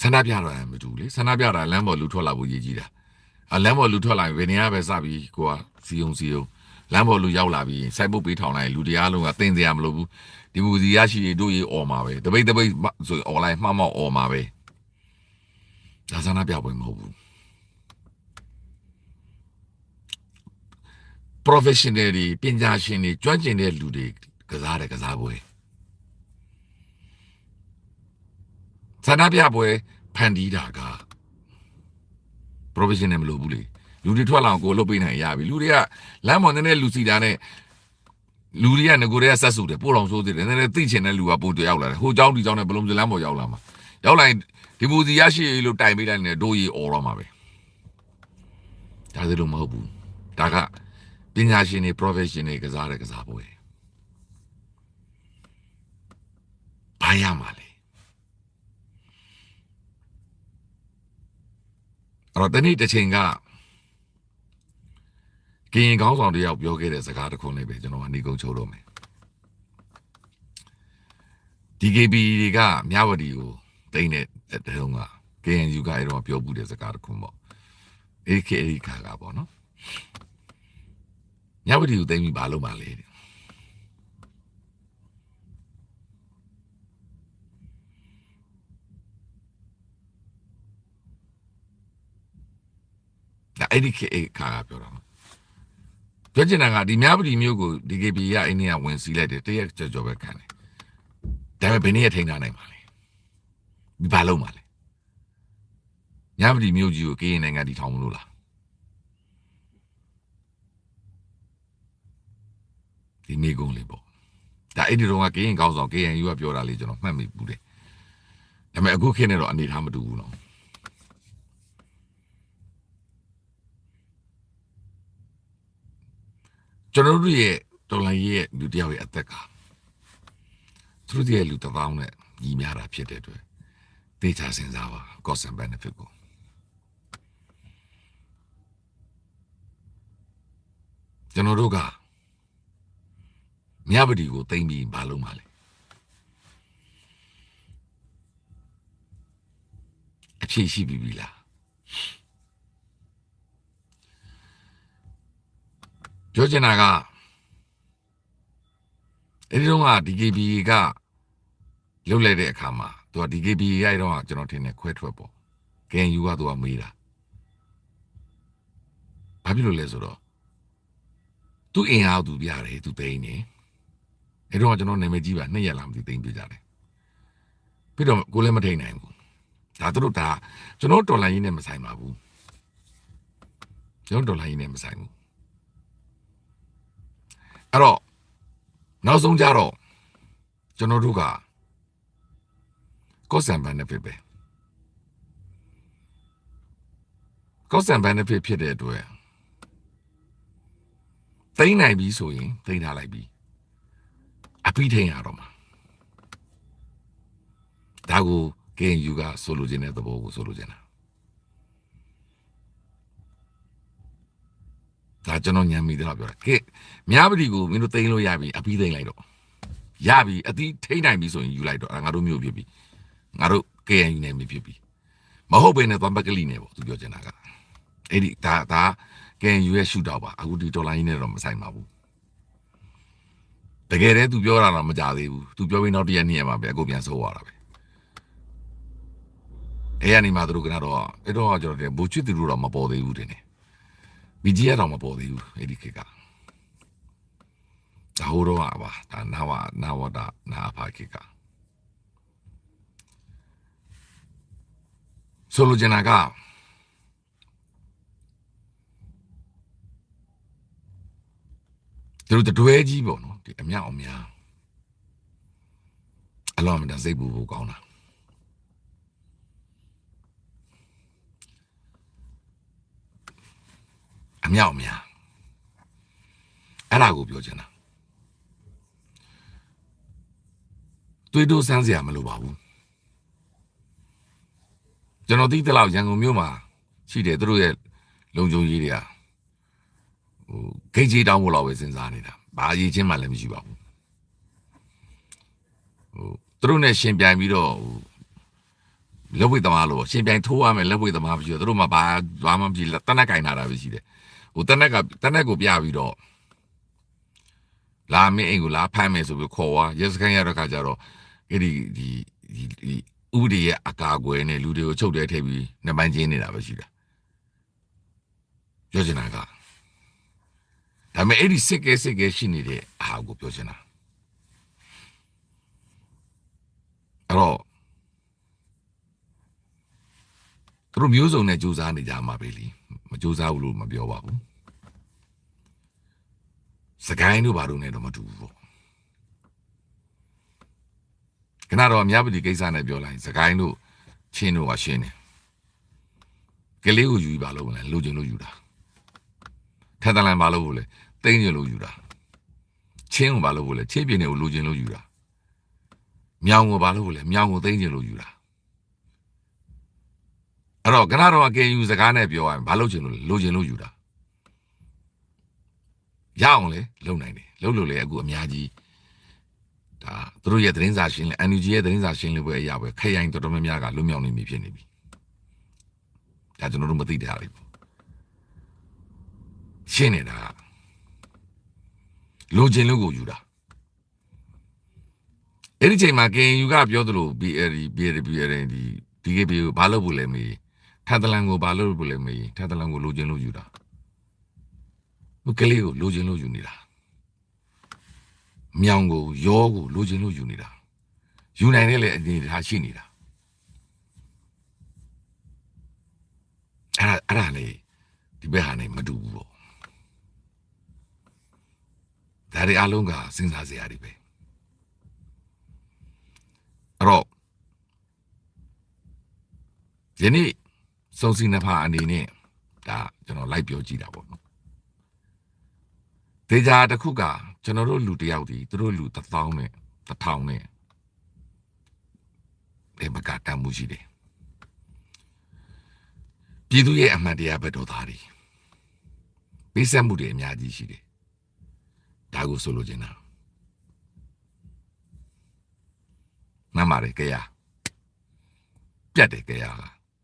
ဆန္ဒပြတာမတူလေဆန္ဒပြတာလမ်းပေါ်လူထွက်လာဖို့ရည်ကြီးတာလမ်းပေါ်လူထွက်လာရင်ဘယ်နေရာပဲစပြီးကိုကစီယုံလမ်းပေါ်လူရောက်လာပြီးစိုက်ပုတ်ပေးထောင်လိုက်လူတရားလုံးကတင်စရာမလိုဘူးဒီမူစီရရှိတို့ရေးអော်မှာပဲတပိတ်ဆိုអော်လိုက်မှောက်អော်မှာပဲဒါဆန္ဒပြပွဲမဟုတ်ဘူး professional တွေပညာရှင်တွေကျွမ်းကျင်တဲ့လူတွေကစားတဲ့ကစားပွဲဆန္ဒပြပွဲဖန်တီးတာက professional မလို့ဘူးလေလူတွေထွက်လာအောင်ကိုလုပ်ပေးနိုင်ရပြီလူတွေကလမ်းပေါ်နည်းနည်းလူစီတာနဲ့လူတွေကငကိုတွေကဆက်စုတယ်ပို့တော်ဆိုးသေးတယ်နည်းနည်းသိချင်တဲ့လူကပို့တရောက်လာတယ်ဟိုเจ้าဒီเจ้าနဲ့ဘလုံးစလမ်းပေါ်ရောက်လာမှာရောက်လာရင်ဒီမူစီရရှိလို့တိုင်ပေးလိုက်နေဒိုးရီអော်တော့မှာပဲဒါဆိုလို့မဟုတ်ဘူးဒါကပညာရှင်တွေ professional ကစားတဲ့ကစားပွဲဘာရမှာလဲအဲ့တော့တနေ့တစ်ချိန်ကကရင်ခေါင်းဆောင်တယောက်ပြောခဲ့တဲ့စကားတစ်ခုလေးပဲကျွန်တော်ကနေကုန်ချိုးတော့မယ် DKB တွေကမြဝတီကိုတိမ့်တဲ့တုန်းက KNU ကအဲ့တော့ပြောမှုတဲ့စကားတစ်ခုပေါ့အဲ့ဒီခါကပေါ့နော်မြဝတီကိုတိမ့်ပြီးဘာလုပ်မှလဲအဲ့ဒီခါကပြောတော့ပြောချင်တာကဒီမြဝတီမျိုးကို DKB ကအိန္ဒိယဝင်စီးလိုက်တယ်တရက်ကြော်ပဲခံတယ်ဒါပေမဲ့ဘယ်နည်းထိန်းထားနိုင်ပါလဲဒီဘာလုပ်မှလဲမြဝတီမျိုးကြီးကိုကရင်နိုင်ငံတည်ထောင်မလို့လားဒီမိကုန်းလေးပေါ့ဒါအဲ့ဒီတော့ကကရင်ကောင်းဆောင် KNU ကပြောတာလေးကျွန်တော်မှတ်မိဘူးတယ်ဒါပေမဲ့အခုခေတ်နဲ့တော့အနေထားမတူဘူးနော်ကျွန်တော်တို့ရဲ့တော်လိုင်းရဲ့လူတယောက်ရဲ့အသက်ကသူတို့ရဲ့လူတစ်ပေါင်းနဲ့ညီများတာဖြစ်တဲ့အတွက်ဒေတာစဉ်းစားပါ cost and benefit ကိုကျွန်တော်တို့ကမြဝတီကိုတိမ့်ပြီးဘာလုပ်မှလဲအဖြေရှိပြီလားပြောချင်တာကအဲ့ဒီတော့က DKB ကလှုပ်လိုက်တဲ့အခါမှာသူက DKB ရိုက်တော့ကျွန်တော်ထင်တယ်ခွဲထွက်ပေါ့ KNU ကသူကမေးတာဘာဖြစ်လို့လဲဆိုတော့သူအင်အားသူပြတယ်သူသိနေအဲ့တော့ကျွန်တော်နာမည်ကြီးပါ2ရက်လာမသိသိပြကြတယ်ပြီးတော့ကိုလည်းမထိန်နိုင်ဘူး ဒါတို့ဒါကျွန်တော်တော်လိုင်းရင်းနဲ့မဆိုင်ပါဘူးကျွန်တော်တော်လိုင်းရင်းနဲ့မဆိုင်ဘူးအဲ့တော့နောက်ဆုံးကြတော့ကျွန်တော်တို့က cost and benefit ပဲ cost and benefit ဖြစ်တဲ့အတွက်သိမ်းနိုင်ပြီဆိုရင်သိမ်းထားလိုက်ပြီအပိထိန်ရတော့မှာဒါကို KNU ကဆိုလိုချင်တဲ့သဘောကိုဆိုလိုချင်တာဒါကျွန်တော်ညံမိတယ်လို့ပြောတာကဲမြားပတိကိုမင်းတို့သိမ်းလို့ရပြီအပိသိမ်းလိုက်တော့ရပြီအတိထိန်နိုင်ပြီဆိုရင်ယူလိုက်တော့ငါတို့မျိုးဖြစ်ပြီငါတို့ KNU နဲ့မျိုးဖြစ်ပြီမဟုတ်ဘဲနဲ့သွားပကလိနဲ့ပေါ့သူပြောချင်တာကအဲ့ဒီဒါ KNU ရဲ့ရှုတော့ပါအခုဒီဒေါ်လာရင်းနဲ့တော့မဆိုင်ပါဘူးတကယ်တည်းသူပြောတာတော့မကြသေးဘူးသူပြောပြီးနောက်တစ်ရက်နှစ်ရက်မှပဲအခုပြန်ဆိုးသွားတာပဲအဲ့ဒီမှာတို့ကတော့အဲ့တော့ကျွန်တော်ဘူချစ်သူတို့တော့မပေါ်သေးဘူးတင်နေဘီဂျီကတော့မပေါ်သေးဘူးအဲ့ဒီခေတ်ကဒါဟိုတော့ပါဒါနာဝတာနာဖာခေတ်ကဆိုလိုချင်တာကသူတို့တွဲကြီးပေါ့နော်ဒီအမြောက်အများအလောမတစိတ်ဘူးကောင်းတာအမြောက်အများအဲ့ဒါကိုပြောချင်တာတွေးတိုးစမ်းစရာမလိုပါဘူးကျွန်တော်သိတဲ့လောက်ရန်ကုန်မြို့မှာရှိတယ်သူတို့ရဲ့လုံခြုံရေးတွေကဂိတ်ကြီးတောင်းဖို့လောက်ပဲစဉ်းစားနေတာဘာအရေးချင်းမှလည်းမရှိပါဘူးသူတို့နဲ့ရှင်ပြိုင်ပြီးတော့လက်ဝိတ်သမားလို့ရှင်ပြိုင်ထိုးရမယ်လက်ဝိတ်သမားမရှိတော့သူတို့မှဘာမှမရှိတနက်ကင်လာတာပဲရှိတယ်တနက်ကိုပြပြီးတော့လာမင်းအိမ်ကိုလာဖမ်းမယ်ဆိုပြီးခေါ်သွားရဲစခန်းရတဲ့ခါကျတော့အဲ့ဒီဥပဒေရဲ့အကာအကွယ်နဲ့လူတွေကိုချုပ်တဲထည့်ပြီးနှစ်ပိုင်းချင်းနေတာပဲရှိတာပြောချင်တာကဒါပေမဲ့အဲ့ဒီစစ်ကဲရှိနေတဲ့အာကိုပြောချင်တာအဲ့တော့သူတို့မျိုးစုံနဲ့ကြိုးစားနေကြမှာပဲလीမကြိုးစားဘူးလို့မပြောပါဘူးစကိုင်းတို့ဘာလို့နဲ့တော့မတူဘူးပေါ့ခဏတော့အများပြည်ကိစ္စနဲ့ပြောလိုက်စကိုင်းတို့ချင်းတို့ကရှင်းတယ်ကလေးကိုယူပါလို့လဲလိုချင်လို့ယူတာထက်တလန်ပါလို့လဲတိန်းချင်လို့ယူတာချင်းကိုပါလို့လဲချင်းပြင်းတွေကိုလိုချင်လို့ယူတာမြောင်ကိုပါလို့လဲမြောင်ကိုတိန်းချင်လို့ယူတာအဲ့တော့ခဏတော့ကေယူစကားနဲ့ပြောရရင်ဘာလို့ချင်လို့လိုချင်လို့ယူတာရအောင်လေလုံနိုင်တယ်လုံလို့လေအခုအများကြီးဒါသူတို့ရဲ့သတင်းစာရှင်းလင်း NUG ရဲ့သတင်းစာရှင်းလင်းပွဲအရာပဲခရိုင်တော်တော်များများကလွတ်မြောက်နေပြီဖြစ်နေပြီဒါကျွန်တော်တို့မသိတဲ့ဟာတွေပေါ့ရှင်းနေတာလိုချင်လို့ကိုယူတာအဲ့ဒီချိန်မှာ KNU ကပြောသလို BLD ဒီ DKB ကိုဘာလို့ဘူးလဲမေးထပ်တလန်ကိုဘာလို့ဘူးလဲမေးထပ်တလန်ကိုလိုချင်လို့ယူတာဟိုကလေးကိုလိုချင်လို့ယူနေတာမြောင်ကိုရောကိုလိုချင်လို့ယူနေတာယူနိုင်တဲ့လေအနေထားရှိနေတာအဲ့ဒါလေဒီဘက်ဟာနေမတူဘူးပေါ့ဒါတွေအလုံးကစဉ်းစားစရာတွေပဲအဲ့တော့ယနေ့စုံစီနှစ်ဖာအနေနဲ့ဒါကျွန်တော်လိုက်ပြောကြည့်တာပေါ့နော်ဒေဂျာတစ်ခုကကျွန်တော်တို့လူတယောက်ဒီသူတို့လူ1000နဲ့1000နဲ့ဒီမကတမ်းမှုရှိတယ်ပြည်သူရဲ့အမှန်တရားဘက်တော်သားတွေပေးဆက်မှုတွေအများကြီးရှိတယ်ဒါကိုဆိုလိုချင်တာမှန်ပါတယ်ကြရပြတ်တယ်ကြရ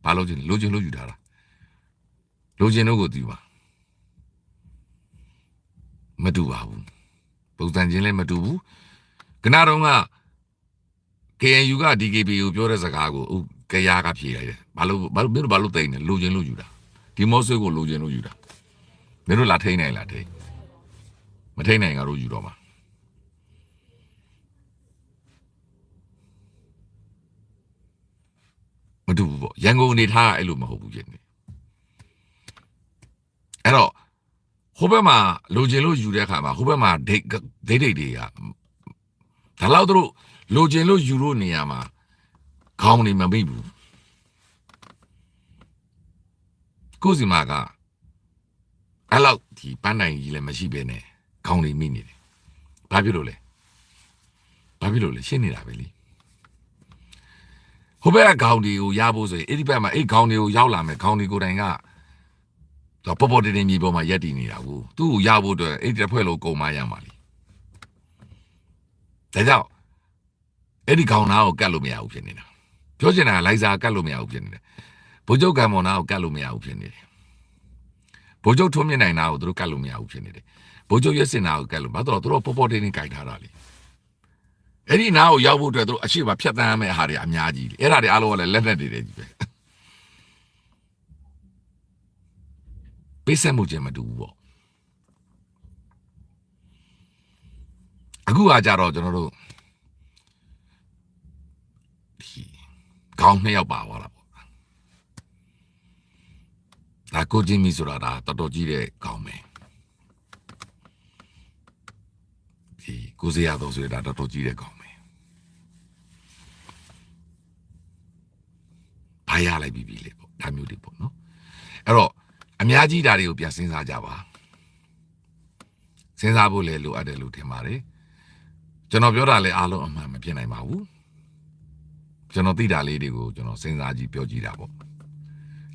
ဘာလို့ချင်းလိုချင်လို့ယူထားတာလိုချင်လို့ကိုသူပါမတူပါဘူးပုံစံချင်းလည်းမတူဘူးခဏတော့က KNU က DKB ကိုပြောတဲ့စကားကိုကြရကဖြေလိုက်တယ်ဘာလို့မင်းတို့ဘာလို့တိတ်နေလိုချင်လို့ယူတာဒီမော့ဆွေးကိုလိုချင်လို့ယူတာမင်းတို့လာထိန်းနိုင်လားထိန်းမထိန်းနိုင်ကြတော့ယူတော့မှာမ တူဘူးပေါ့ရန်ကုန်အနေထားအဲ့လိုမဟုတ်ဘူးဖြစ်နေအဲ့တော့ဟိုဘက်မှာလိုချင်လို့ယူတဲ့အခါမှာဟိုဘက်မှာဒိတ်တွေကဒါလောက်တို့လိုချင်လို့ယူလို့နေရမှာခေါင်းနေမမိဘူးကိုစီမာကအဲ့လောက်ဒီပန်းနိုင်ကြီးလည်းမရှိဘဲနဲ့ခေါင်းနေမိနေတယ်ဘာဖြစ်လို့လဲရှင်းနေတာပဲလေဟိုဘက်ကခေါင်းတွေကိုရဖို့ဆိုရင်အဲ့ဒီဘက်မှာအဲ့ခေါင်းတွေကိုရောက်လာမယ်ခေါင်းတွေကိုတိုင်ကတော့ပေါ်တင်မြေပေါ်မှာရက်တည်နေတာကိုသူ့ကိုရဖို့အတွက်အဲ့ဒီတစ်ဖွဲ့လုံးကုန်မရမှာလေဒါကြောင့်အဲ့ဒီခေါင်းသားကိုကတ်လို့မရဘူးဖြစ်နေတာပြောချင်တာလိုက်စားကတ်လို့မရဘူးဖြစ်နေတယ်ဘိုးချုပ်ကံမော်နာကိုကတ်လို့မရဘူးဖြစ်နေတယ်ဘိုးချုပ်ထုံးမြင့်နိုင်တာကိုသူတို့ကတ်လို့မရဘူးဖြစ်နေတယ်ဘိုးချုပ်ရက်စင်နာကိုကတ်လို့ဘာလို့သူတို့ပေါ်တင်ကြိုက်ထားတာလေအဲ့ဒီနားကိုရောက်ဖို့အတွက်သူတို့အရှိမဖြတ်တန်းရမယ့်ဟာတွေအများကြီးလေအဲ့ဒါတွေအားလုံးကလည်းလက်နဲ့တွေကြီးပဲပေးဆက်မှုချင်းမတူဘူးပေါ့အခုကကြတော့ကျွန်တော်တို့ဒီခေါင်းနှစ်ယောက်ပါသွားတာပေါ့ဒါကိုချင်းမီဆိုတာဒါတော်တော်ကြီးတဲ့ခေါင်းပဲဒီကိုစရာတော့ဆိုတာတော်တော်ကြီးတဲ့ခေါင်းပဲဘာရလိုက်ပြီလေပေါ့ဒါမျိုးတွေပေါ့နော်အဲ့တော့အများကြီးဒါတွေကိုပြန်စဉ်းစားကြပါစဉ်းစားဖို့လည်းလိုအပ်တယ်လို့ထင်ပါတယ်ကျွန်တော်ပြောတာလည်းအားလုံးအမှန်မဖြစ်နိုင်ပါဘူးကျွန်တော်သိတာလေးတွေကိုကျွန်တော်စဉ်းစားကြည့်ပြောကြည့်တာပေါ့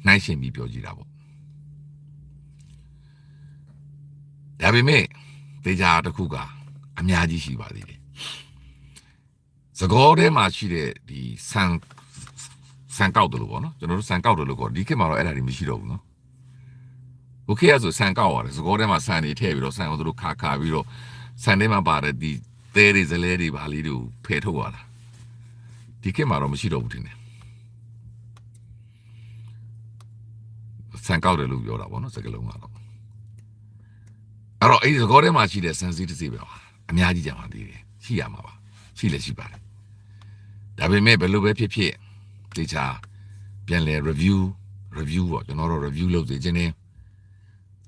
နှိုင်းရှင်ပြီးပြောကြည့်တာပေါ့ဒါပေမဲ့ဒေတာတစ်ခုကအများကြီးရှိပါသေးတယ်သကောထဲမှာရှိတဲ့ဒီဆန်ကောက်တယ်လို့ပေါ့နော်ကျွန်တော်တို့ဆန်ကောက်တယ်လို့ခေါ်ဒီခေတ်မှာတော့အဲ့ဒါတွေမရှိတော့ဘူးနော်โอเคဆိုဆန်ကောက်ရတယ်သကောထဲမှာဆန်တွေထည့်ပြီးတော့ဆန်ကိုတို့ခါပြီးတော့ဆန်ထဲမှာပါတဲ့ဒီသဲတွေဇလဲတွေပါလေးတွေကိုဖယ်ထုတ်ရတာဒီခေတ်မှာတော့မရှိတော့ဘူးထင်တယ်ဆန်ကောက်တယ်လို့ပြောတာပေါ့နော်စကလုံးကတော့အဲ့တော့အဲ့ဒီသကောထဲမှာရှိတဲ့ဆန်စီးတစ်စီးပဲပါအများကြီးကြမှာသေးတယ်ရှိရမှာပါရှိလည်းရှိပါတယ်ဒါပေမဲ့ဘယ်လိုပဲဖြစ်ဖြစ်ဒီချာပြန်လဲ review ပေါ့ကျွန်တော်တို့ review လုပ်သေးခြင်းနဲ့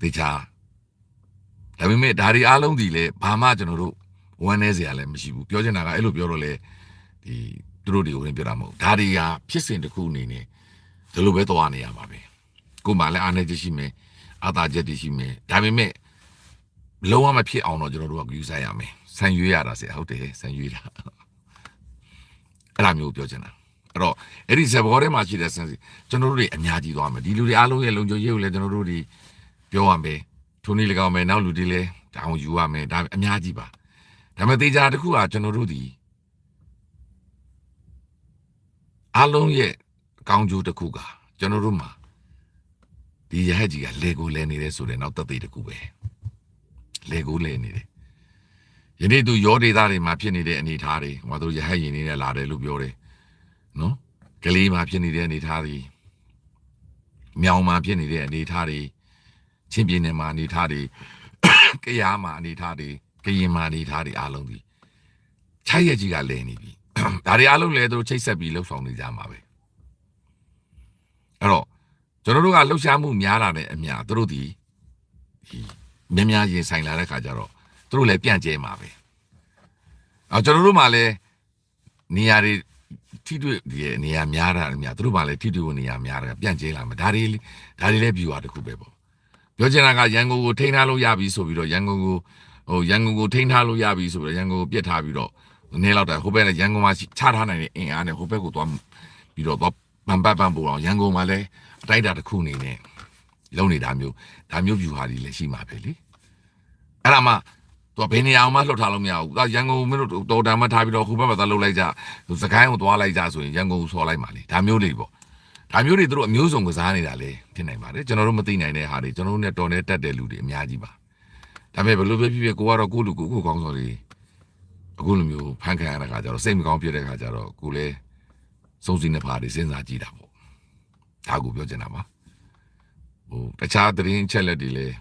ဒီချာဒါပေမဲ့ဒါတွေအားလုံးဒီလဲဘာမှကျွန်တော်တို့ဝမ်းနေစရာလည်းမရှိဘူးပြောချင်တာကအဲ့လိုပြောတော့လေဒီသူတို့တွေကိုလည်းပြောတာမဟုတ်ဒါတွေကဖြစ်စဉ်တစ်ခုအနေနဲ့ဒီလိုပဲသွားနေရမှာပဲကိုယ်မှလည်းအားနေချက်ရှိမယ်အာသာချက်တွေရှိမယ်ဒါပေမဲ့လုံးဝမဖြစ်အောင်တော့ကျွန်တော်တို့ကယူဆိုင်ရမယ်ဆန်ရွေးရတာဆရာဟုတ်တယ်ဆန်ရွေးတာအဲ့လိုမျိုးပြောချင်တာအဲ့တော့အဲ့ဒီဇဘောထဲမှာရှိတဲ့ဆန်စီကျွန်တော်တို့တွေအများကြီးသွားမယ်ဒီလူတွေအားလုံးရဲ့လုံခြုံရေးကိုလည်းကျွန်တော်တို့တွေပြောရမယ်ထိုနည်းလည်းကောင်းမယ်နောက်လူတွေလည်းဒါအောင်ယူရမယ်ဒါအများကြီးပါဒါပေမဲ့တေချာတစ်ခုကကျွန်တော်တို့ဒီအားလုံးရဲ့အကောင်းကျိုးတစ်ခုကကျွန်တော်တို့မှာဒီရဟတ်ကြီးကလေကိုလဲနေတယ်ဆိုတဲ့နောက်သက်သေတစ်ခုပဲလေကိုလဲနေတယ်ယနေ့သူရောဒေသတွေမှာဖြစ်နေတဲ့အနေအထားတွေဟိုတို့ရဟတ်ရင်နေနဲ့လာတယ်လို့ပြောတယ်နော်ကလေးမှာဖြစ်နေတဲ့အနေအထားတွေမြောင်မှာဖြစ်နေတဲ့အနေအထားတွေချင်းပြင်းနယ်မှာအနေအထားတွေကယားမှာအနေအထားတွေကရင်မှာအနေအထားတွေအားလုံးဒီခြိုက်ရကြီးကလဲနေပြီဒါတွေအားလုံးလဲသူတို့ချိတ်ဆက်ပြီးလှုပ်ဆောင်နေကြမှာပဲအဲ့တော့ကျွန်တော်တို့ကလှုပ်ရှားမှုများလာတဲ့အမြသူတို့ဒီများရင်ဆိုင်လာတဲ့ခါကျတော့သူတို့လည်းပြန့်ကျဲမှာပဲကျွန်တော်တို့မှလည်းနေရာတွေထိတွေ့ဒီနေရာများတာအများသူတို့မှလည်းထိတွေ့နေရာများတာပြန့်ကျဲလာမှာဒါတွေလည်းဗျူဟာတစ်ခုပဲပေါ့ပြောချင်တာကရန်ကုန်ကိုထိန်းထားလို့ရပြီဆိုပြီးတော့ရန်ကုန်ကိုထိန်းထားလို့ရပြီဆိုပြီးတော့ရန်ကုန်ကိုပြစ်ထားပြီးတော့နည်းလောက်တာဟိုဘက်နဲ့ရန်ကုန်မှာချထားနိုင်တဲ့အင်အားနဲ့ဟိုဘက်ကိုသွားပြီးတော့ပန်ပူအောင်ရန်ကုန်မှာလည်းအတိုက်တာတစ်ခုအနေနဲ့လုံနေတာမျိုးဒါမျိုးဗျူဟာတွေလည်းရှိမှာပဲလေအဲ့ဒါမှသူကဘယ်နေရာမှလှုပ်ထားလို့မရဘူး။ရန်ကုန်မင်းတို့တော်တန်မှထားပြီးတော့ခုဘက်မှာသွားလှုပ်လိုက်ကြ။စကိုင်းကိုသွားလိုက်ကြဆိုရင်ရန်ကုန်ကိုဆော်လိုက်ပါလေ။ဒါမျိုးတွေပေါ့။ဒါမျိုးတွေသူတို့အမျိုးစုံကစားနေတာလေဖြစ်နိုင်ပါတယ်။ကျွန်တော်တို့မသိနိုင်တဲ့ဟာတွေကျွန်တော်တို့နဲ့တော်နဲ့တက်တဲ့လူတွေအများကြီးပါ။ဒါပေမဲ့ဘယ်လိုပဲဖြစ်ဖြစ်ကိုကတော့ကိုလူကိုကောင်းစော်တွေအခုလိုမျိုးဖန်ခံရတဲ့ခါကျတော့စိတ်မကောင်းဖြစ်တဲ့ခါကျတော့ကိုလည်းစုံစည်းနေပါတွေစဉ်းစားကြည့်တာပေါ့။ဒါကိုပြောချင်တာပါ။တခြားသတင်းချက်လက်တွေလည်း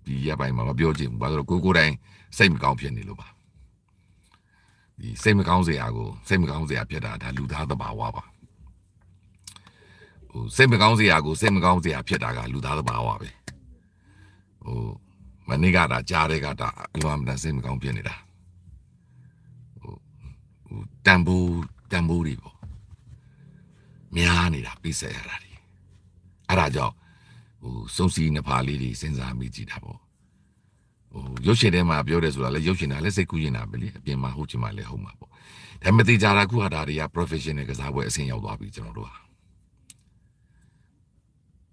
ဒီရပိုင်းမှာမပြောချင်ဘူး။ဘာလို့ကိုတိုင်းစိတ်မကောင်းဖြစ်နေလို့ပါဒီစိတ်မကောင်းစရာဖြစ်တာဒါလူသားသဘာဝပါ စိတ်မကောင်းစရာကိုစိတ်မကောင်းစရာဖြစ်တာကလူသားသဘာဝပဲမနေ့ကတာကြားတဲ့ကတာအလွန်မှစိတ်မကောင်းဖြစ်နေတာတန်ဖိုးတွေပေါ့များနေတာပြည့်စက်ရတာဒီအဲ့ဒါကြောင့်စုံစီနှစ်ဖာလေးတွေစဉ်းစားမိကြည့်တာပေါ့ရုပ်ရှင်ထဲမှာပြောတယ်ဆိုတာလဲရုပ်ရှင်တာလဲစိတ်ကူးရင်တာပဲလေအပြင်မှာဟုတ်ချင်မှလဲဟုတ်မှာပေါ့ဒါပေမဲ့တေချာတာခုဟာဒါတွေက professional ကစားပွဲအဆင့်ရောက်သွားပြီကျွန်တော်တို့ဟာ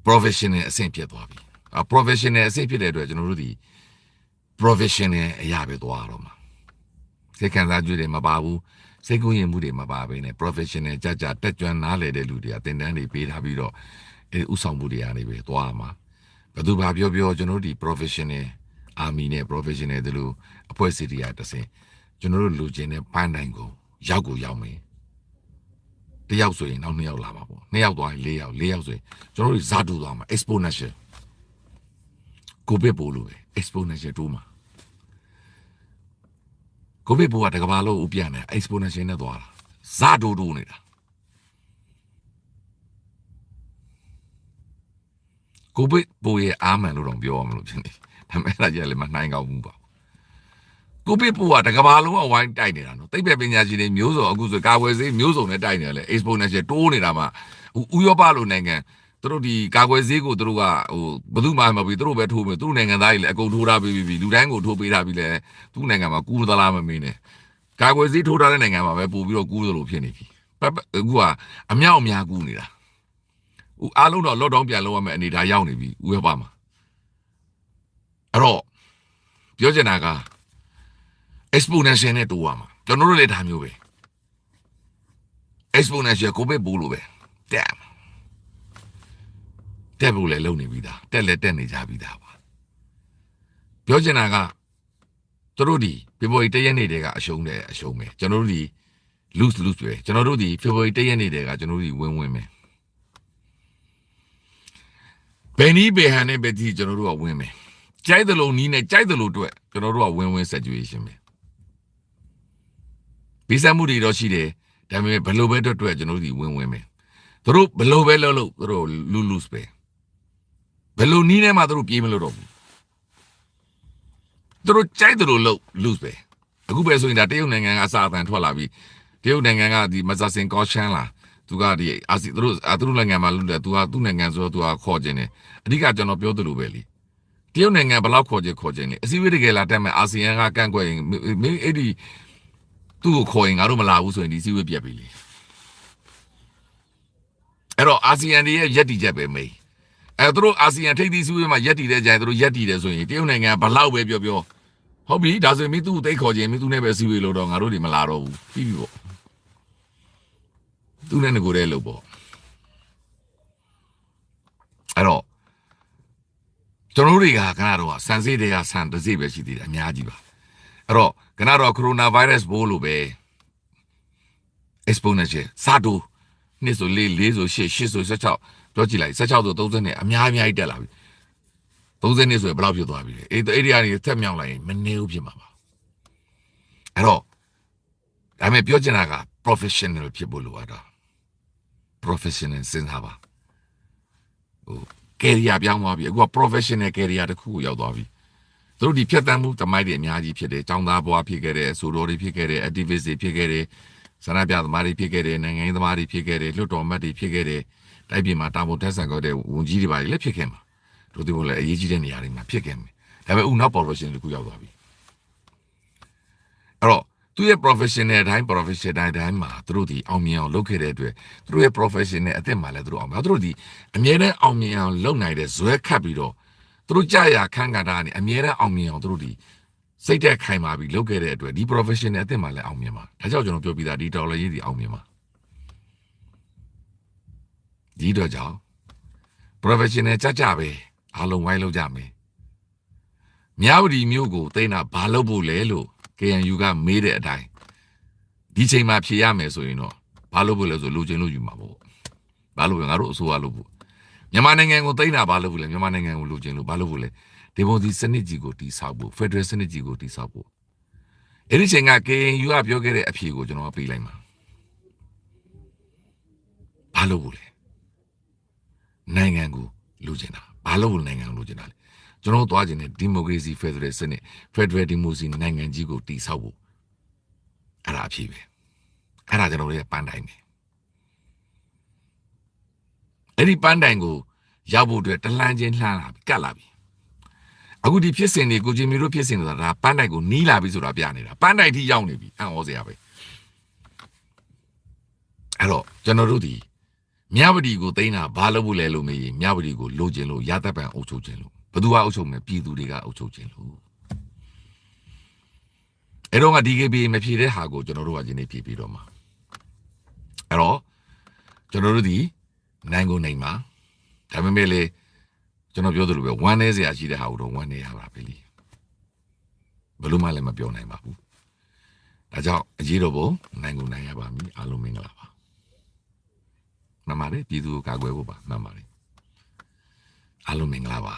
professional အဆင့်ဖြစ်သွားပြီprofessional အဆင့်ဖြစ်တဲ့အတွက်ကျွန်တော်တို့ဒီ professional အရာပဲသွားတော့မှာစိတ်ခံစားကြွေးတွေမပါဘူးစိတ်ကူးရင်မှုတွေမပါဘဲနဲ့ professional ကြတက်ကြွနားလေတဲ့လူတွေကတင်တန်းတွေပေးထားပြီးတော့ဥဆောင်မှုတွေကနေပဲသွားမှာဘယ်သူဘာပြောကျွန်တော်တို့ဒီ professional army နဲ့ professional တို့လိုအဖွဲ့အစည်းတွေကတဆင်ကျွန်တော်တို့လူချင်းနဲ့ပန်းတိုင်းကိုရောက်မယ်တယောက်ဆိုရင်နောက်2ယောက်လာမှာပေါ့2ယောက်သွားရင်4ယောက်ဆိုရင်ကျွန်တော်တို့ဇာတူသွားမှာ exponential ကိုပဲပို့လို့ပဲ exponential တိုးမှာကိုပဲပို့ကတကဘာလို့ဥပြနေ exponential နဲ့သွားတာဇာတူတိုးနေတာကိုပဲပို့ရဲ့အာမန်လို့တော့ပြောရမလို့ဖြစ်နေဒါပေမဲ့အဲ့ဒါကြလည်းမနိုင်ကောင်းဘူးပါကိုပဲပို့ကတကဘာလုံးအဝိုင်းတိုက်နေတာနော်သိပ္ပံပညာရှင်တွေမျိုးစုံအခုဆိုကာဝယ်ဆေးမျိုးစုံနဲ့တိုက်နေတယ်လေ exponential တိုးနေတာမှဥရောပလိုနိုင်ငံသူတို့ဒီကာကွယ်ဆေးကိုသူတို့ကဘယ်သူမှမပြီးသူတို့ပဲထိုးမယ်သူတို့နိုင်ငံသားတွေလည်းအကုန်ထိုးထားပြီးပြီလူတိုင်းကိုထိုးပေးထားပြီးလဲသူ့နိုင်ငံမှာကူးသလားမမင်းနဲ့ကာကွယ်ဆေးထိုးထားတဲ့နိုင်ငံမှာပဲပို့ပြီးတော့ကူးသလိုဖြစ်နေပြီအခုကအမြောက်အများကူးနေတာအားလုံးတော့ lockdown ပြန်လုပ်ရမယ်အနေဒါရောက်နေပြီဥရောပမှာအဲ့တော့ပြောချင်တာက exponential နဲ့တိုးရမှာကျွန်တော်တို့လည်းဒါမျိုးပဲ exponential ကိုပဲပို့လို့ပဲတက်ဖို့လည်းလုံနေပြီသားတက်နေကြပြီသားပါပြောချင်တာကသူတို့ဒီဖေဖော်ဝါရီ1ရက်နေ့တည်းကအရှုံးပဲကျွန်တော်တို့ဒီ lose ပဲကျွန်တော်တို့ဒီဖေဖော်ဝါရီ1ရက်နေ့တည်းကကျွန်တော်တို့ဒီwinပဲဘယ်နည်းဘယ်ဟန်နဲ့ပဲဒီကျွန်တော်တို့ကwinမယ်ကြိုက်သလိုနီးနဲ့ကြိုက်သလိုအတွက်ကျွန်တော်တို့က win situation ပဲပြီးစားမှုတွေတော့ရှိတယ်ဒါပေမဲ့ဘယ်လိုပဲအတွက်ကျွန်တော်တို့ဒီ win မယ်သူတို့ဘယ်လိုပဲလုပ်သူတို့ lose ပဲဘယ်လိုနီးနဲ့မှသူတို့ပြေးမလို့တော့ဘူးသူတို့ကြိုက်သလိုလုပ် lose ပဲအခုပဲဆိုရင်ဒါတရုတ်နိုင်ငံကအစာအသံထွက်လာပြီးတရုတ်နိုင်ငံကဒီမဇာစင်ကောရှန်လာသူကဒီသူတို့နိုင်ငံမှာလုပ်တယ်သူကသူ့နိုင်ငံဆိုတော့သူကခေါ်ခြင်းတယ်အဓိကကျွန်တော်ပြောသလိုပဲလေတရုတ်နိုင်ငံဘယ်လောက်ခေါ်ခြင်းလေအစည်းအဝေးတကယ်လာတက်မဲ့အာဆီယံကကန့်ကွက်ရင်အဲ့ဒီသူ့ကိုခေါ်ရင်ငါတို့မလာဘူးဆိုရင်ဒီအစည်းအဝေးပြတ်ပြီလေအဲ့တော့အာဆီယံရဲ့ယက်တီချက်ပဲမေးအဲ့သူတို့အာဆီယံထိပ်သီးစည်းဝေးမှာယက်တီတဲ့ကြိုင်သူတို့ယက်တီတယ်ဆိုရင်တရုတ်နိုင်ငံဘလောက်ပဲပြောဟုတ်ပြီဒါဆိုရင်မင်းသူ့သိခေါ်ခြင်းမင်းသူ့နဲ့ပဲစည်းဝေးလို့တော့ငါတို့တွေမလာတော့ဘူးပြီးပြီပေါ့သူနဲ့ငကိုတဲ့လို့ပေါ့အဲ့တော့ကျွန်တော်တို့တွေကခဏတော့ဆန်စေးတွေကဆန်တစ်စိပဲရှိသေးတယ်အများကြီးပါအဲ့တော့ခဏတော့ကိုရိုနာဗိုင်းရပ်စ်ဘိုးလို့ပဲ exponential စာတူနှစ်ဆို4ဆို8ဆို16ပြောကြည့်လိုက်16ဆို30နဲ့အများကြီးတက်လာပြီ30နှစ်ဆိုရင်ဘယ်လောက်ဖြစ်သွားပြီလဲအဲ့ဒီကနေတက်မြောက်လိုက်ရင်မနေဘူးဖြစ်မှာပါအဲ့တော့ဒါပေမဲ့ပြောချင်တာက professional ဖြစ်ဖို့လိုအပ်တာ professional စဉ်းစားပါcareer ပြောင်းသွားပြီအခုက professional career တစ်ခုကိုရောက်သွားပြီသူတို့ဒီဖြတ်တန်းမှုတမိုက်တွေအများကြီးဖြစ်တယ်ចောင်းသားဘွားဖြစ်ခဲ့တယ်ဆိုတော်တွေဖြစ်ခဲ့တယ် activist တွေဖြစ်ခဲ့တယ်ဆန္ဒပြသမားတွေဖြစ်ခဲ့တယ်နိုင်ငံရေးသမားတွေဖြစ်ခဲ့တယ်လွှတ်တော်မတ်တွေဖြစ်ခဲ့တယ်တိုက်ပြည်မှာတာဝန်ထမ်းဆောင်ခဲ့တဲ့ဝန်ကြီးတွေပါလည်းဖြစ်ခဲ့မှာတို့ဒီလိုလည်းအရေးကြီးတဲ့နေရာတွေမှာဖြစ်ခဲ့မယ်ဒါပေမဲ့နောက် professional တစ်ခုရောက်သွားပြီအဲ့တော့သူရဲ့ professional တိုင်း professional တိုင်းမှာသူတို့ဒီအောင်မြင်အောင်လုပ်ခဲ့တဲ့အတွက်သူတို့ရဲ့ professional အသက်မှာလည်းသူတို့အောင်သူတို့ဒီအမြဲတမ်းအောင်မြင်အောင်လုပ်နိုင်တဲ့ဇွဲခတ်ပြီးတော့သူတို့ကြာရခန်းကတာကနေအမြဲတမ်းအောင်မြင်အောင်သူတို့ဒီစိတ်သက်ခိုင်မာပြီးလုပ်ခဲ့တဲ့အတွက်ဒီ professional အသက်မှာလည်းအောင်မြင်ပါဒါကြောင့်ကျွန်တော်ပြောပြတာဒီတော်လည်းရေးဒီအောင်မြင်ပါဒီတော့ကြောင့် professional ကြပဲအားလုံးဝိုင်းလုပ်ကြမယ်မြဝတီမြို့ကိုသိန်းတာဘာလုပ်ဖို့လဲလို့ KNU ကမေးတဲ့အတိုင်းဒီချိန်မှာဖြေရမယ်ဆိုရင်တော့ဘာလုပ်ဖို့လဲဆိုလိုချင်လို့ယူမှာပေါ့ဘာလို့ငါတို့အစိုးရလုပ်ဖို့မြန်မာနိုင်ငံကိုသိန်းတာဘာလုပ်ဖို့လဲမြန်မာနိုင်ငံကိုလိုချင်လို့ဘာလုပ်ဖို့လဲဒီပုံဒီစနစ်ကြီးကိုတိဆောက်ဖို့ Federal စနစ်ကြီးကိုတိဆောက်ဖို့အဲ့ဒီချိန်က KNU ကပြောခဲ့တဲ့အဖြေကိုကျွန်တော်ပေးလိုက်မှာဘာလုပ်ဖို့လဲ နိုင်ငံကိုလိုချင်တာဘာလို့နိုင်ငံကိုလိုချင်တာလဲကျွန်တော်တို့သွားခြင်းနဲ့ဒီမိုကရေစီဖက်ဒရယ်စနစ်ဖက်ဒရယ်ဒီမိုကရေစီနိုင်ငံကြီးကိုတည်ဆောက်ဖို့အဲ့ဒါအဖြစ်ပဲအဲ့ဒါကျွန်တော်တို့ရဲ့ပန်းတိုင်ပဲအဲ့ဒီပန်းတိုင်ကိုရောက်ဖို့အတွက်တလှမ်းချင်းလှမ်းလာပြီကတ်လာပြီအခုဒီဖြစ်စဉ်တွေကိုချင်းမျိုးတို့ဖြစ်စဉ်ဆိုတာဒါပန်းတိုင်ကိုနီးလာပြီဆိုတာပြနေတာပန်းတိုင်ထိရောက်နေပြီအံ့ဩစရာပဲအဲ့တော့ကျွန်တော်တို့ဒီမြဝတီကိုသိမ်းတာဘာလို့ဘူးလဲလို့မေးရင်မြဝတီကိုလိုချင်လို့ရသက်ပံအုပ်ချုပ်ခြင်းလို့ဘသူကအုပ်ချုပ်မယ်ပြည်သူတွေကအုပ်ချုပ်ခြင်းလို့အဲ့တော့က DKB မဖြေတဲ့ဟာကိုကျွန်တော်တို့ကဒီနေ့ဖြေပြီးတော့မှာအဲ့တော့ကျွန်တော်တို့ဒီနိုင်ကိုနိုင်မှာဒါပေမဲ့လေကျွန်တော်ပြောသလိုပဲဝမ်းနေစရာရှိတဲ့ဟာကိုတော့ဝမ်းနေရပါပဲလေဘယ်လိုမှလည်းမပြောနိုင်ပါဘူးဒါကြောင့်အရေးတော်ပုံနိုင်ကိုနိုင်ရပါမည်အားလုံးမင်္ဂလာပါမှန်ပါတယ်ပြည်သူကိုကာကွယ်ဖို့ပါမှန်ပါတယ်အားလုံးမင်္ဂလာပါ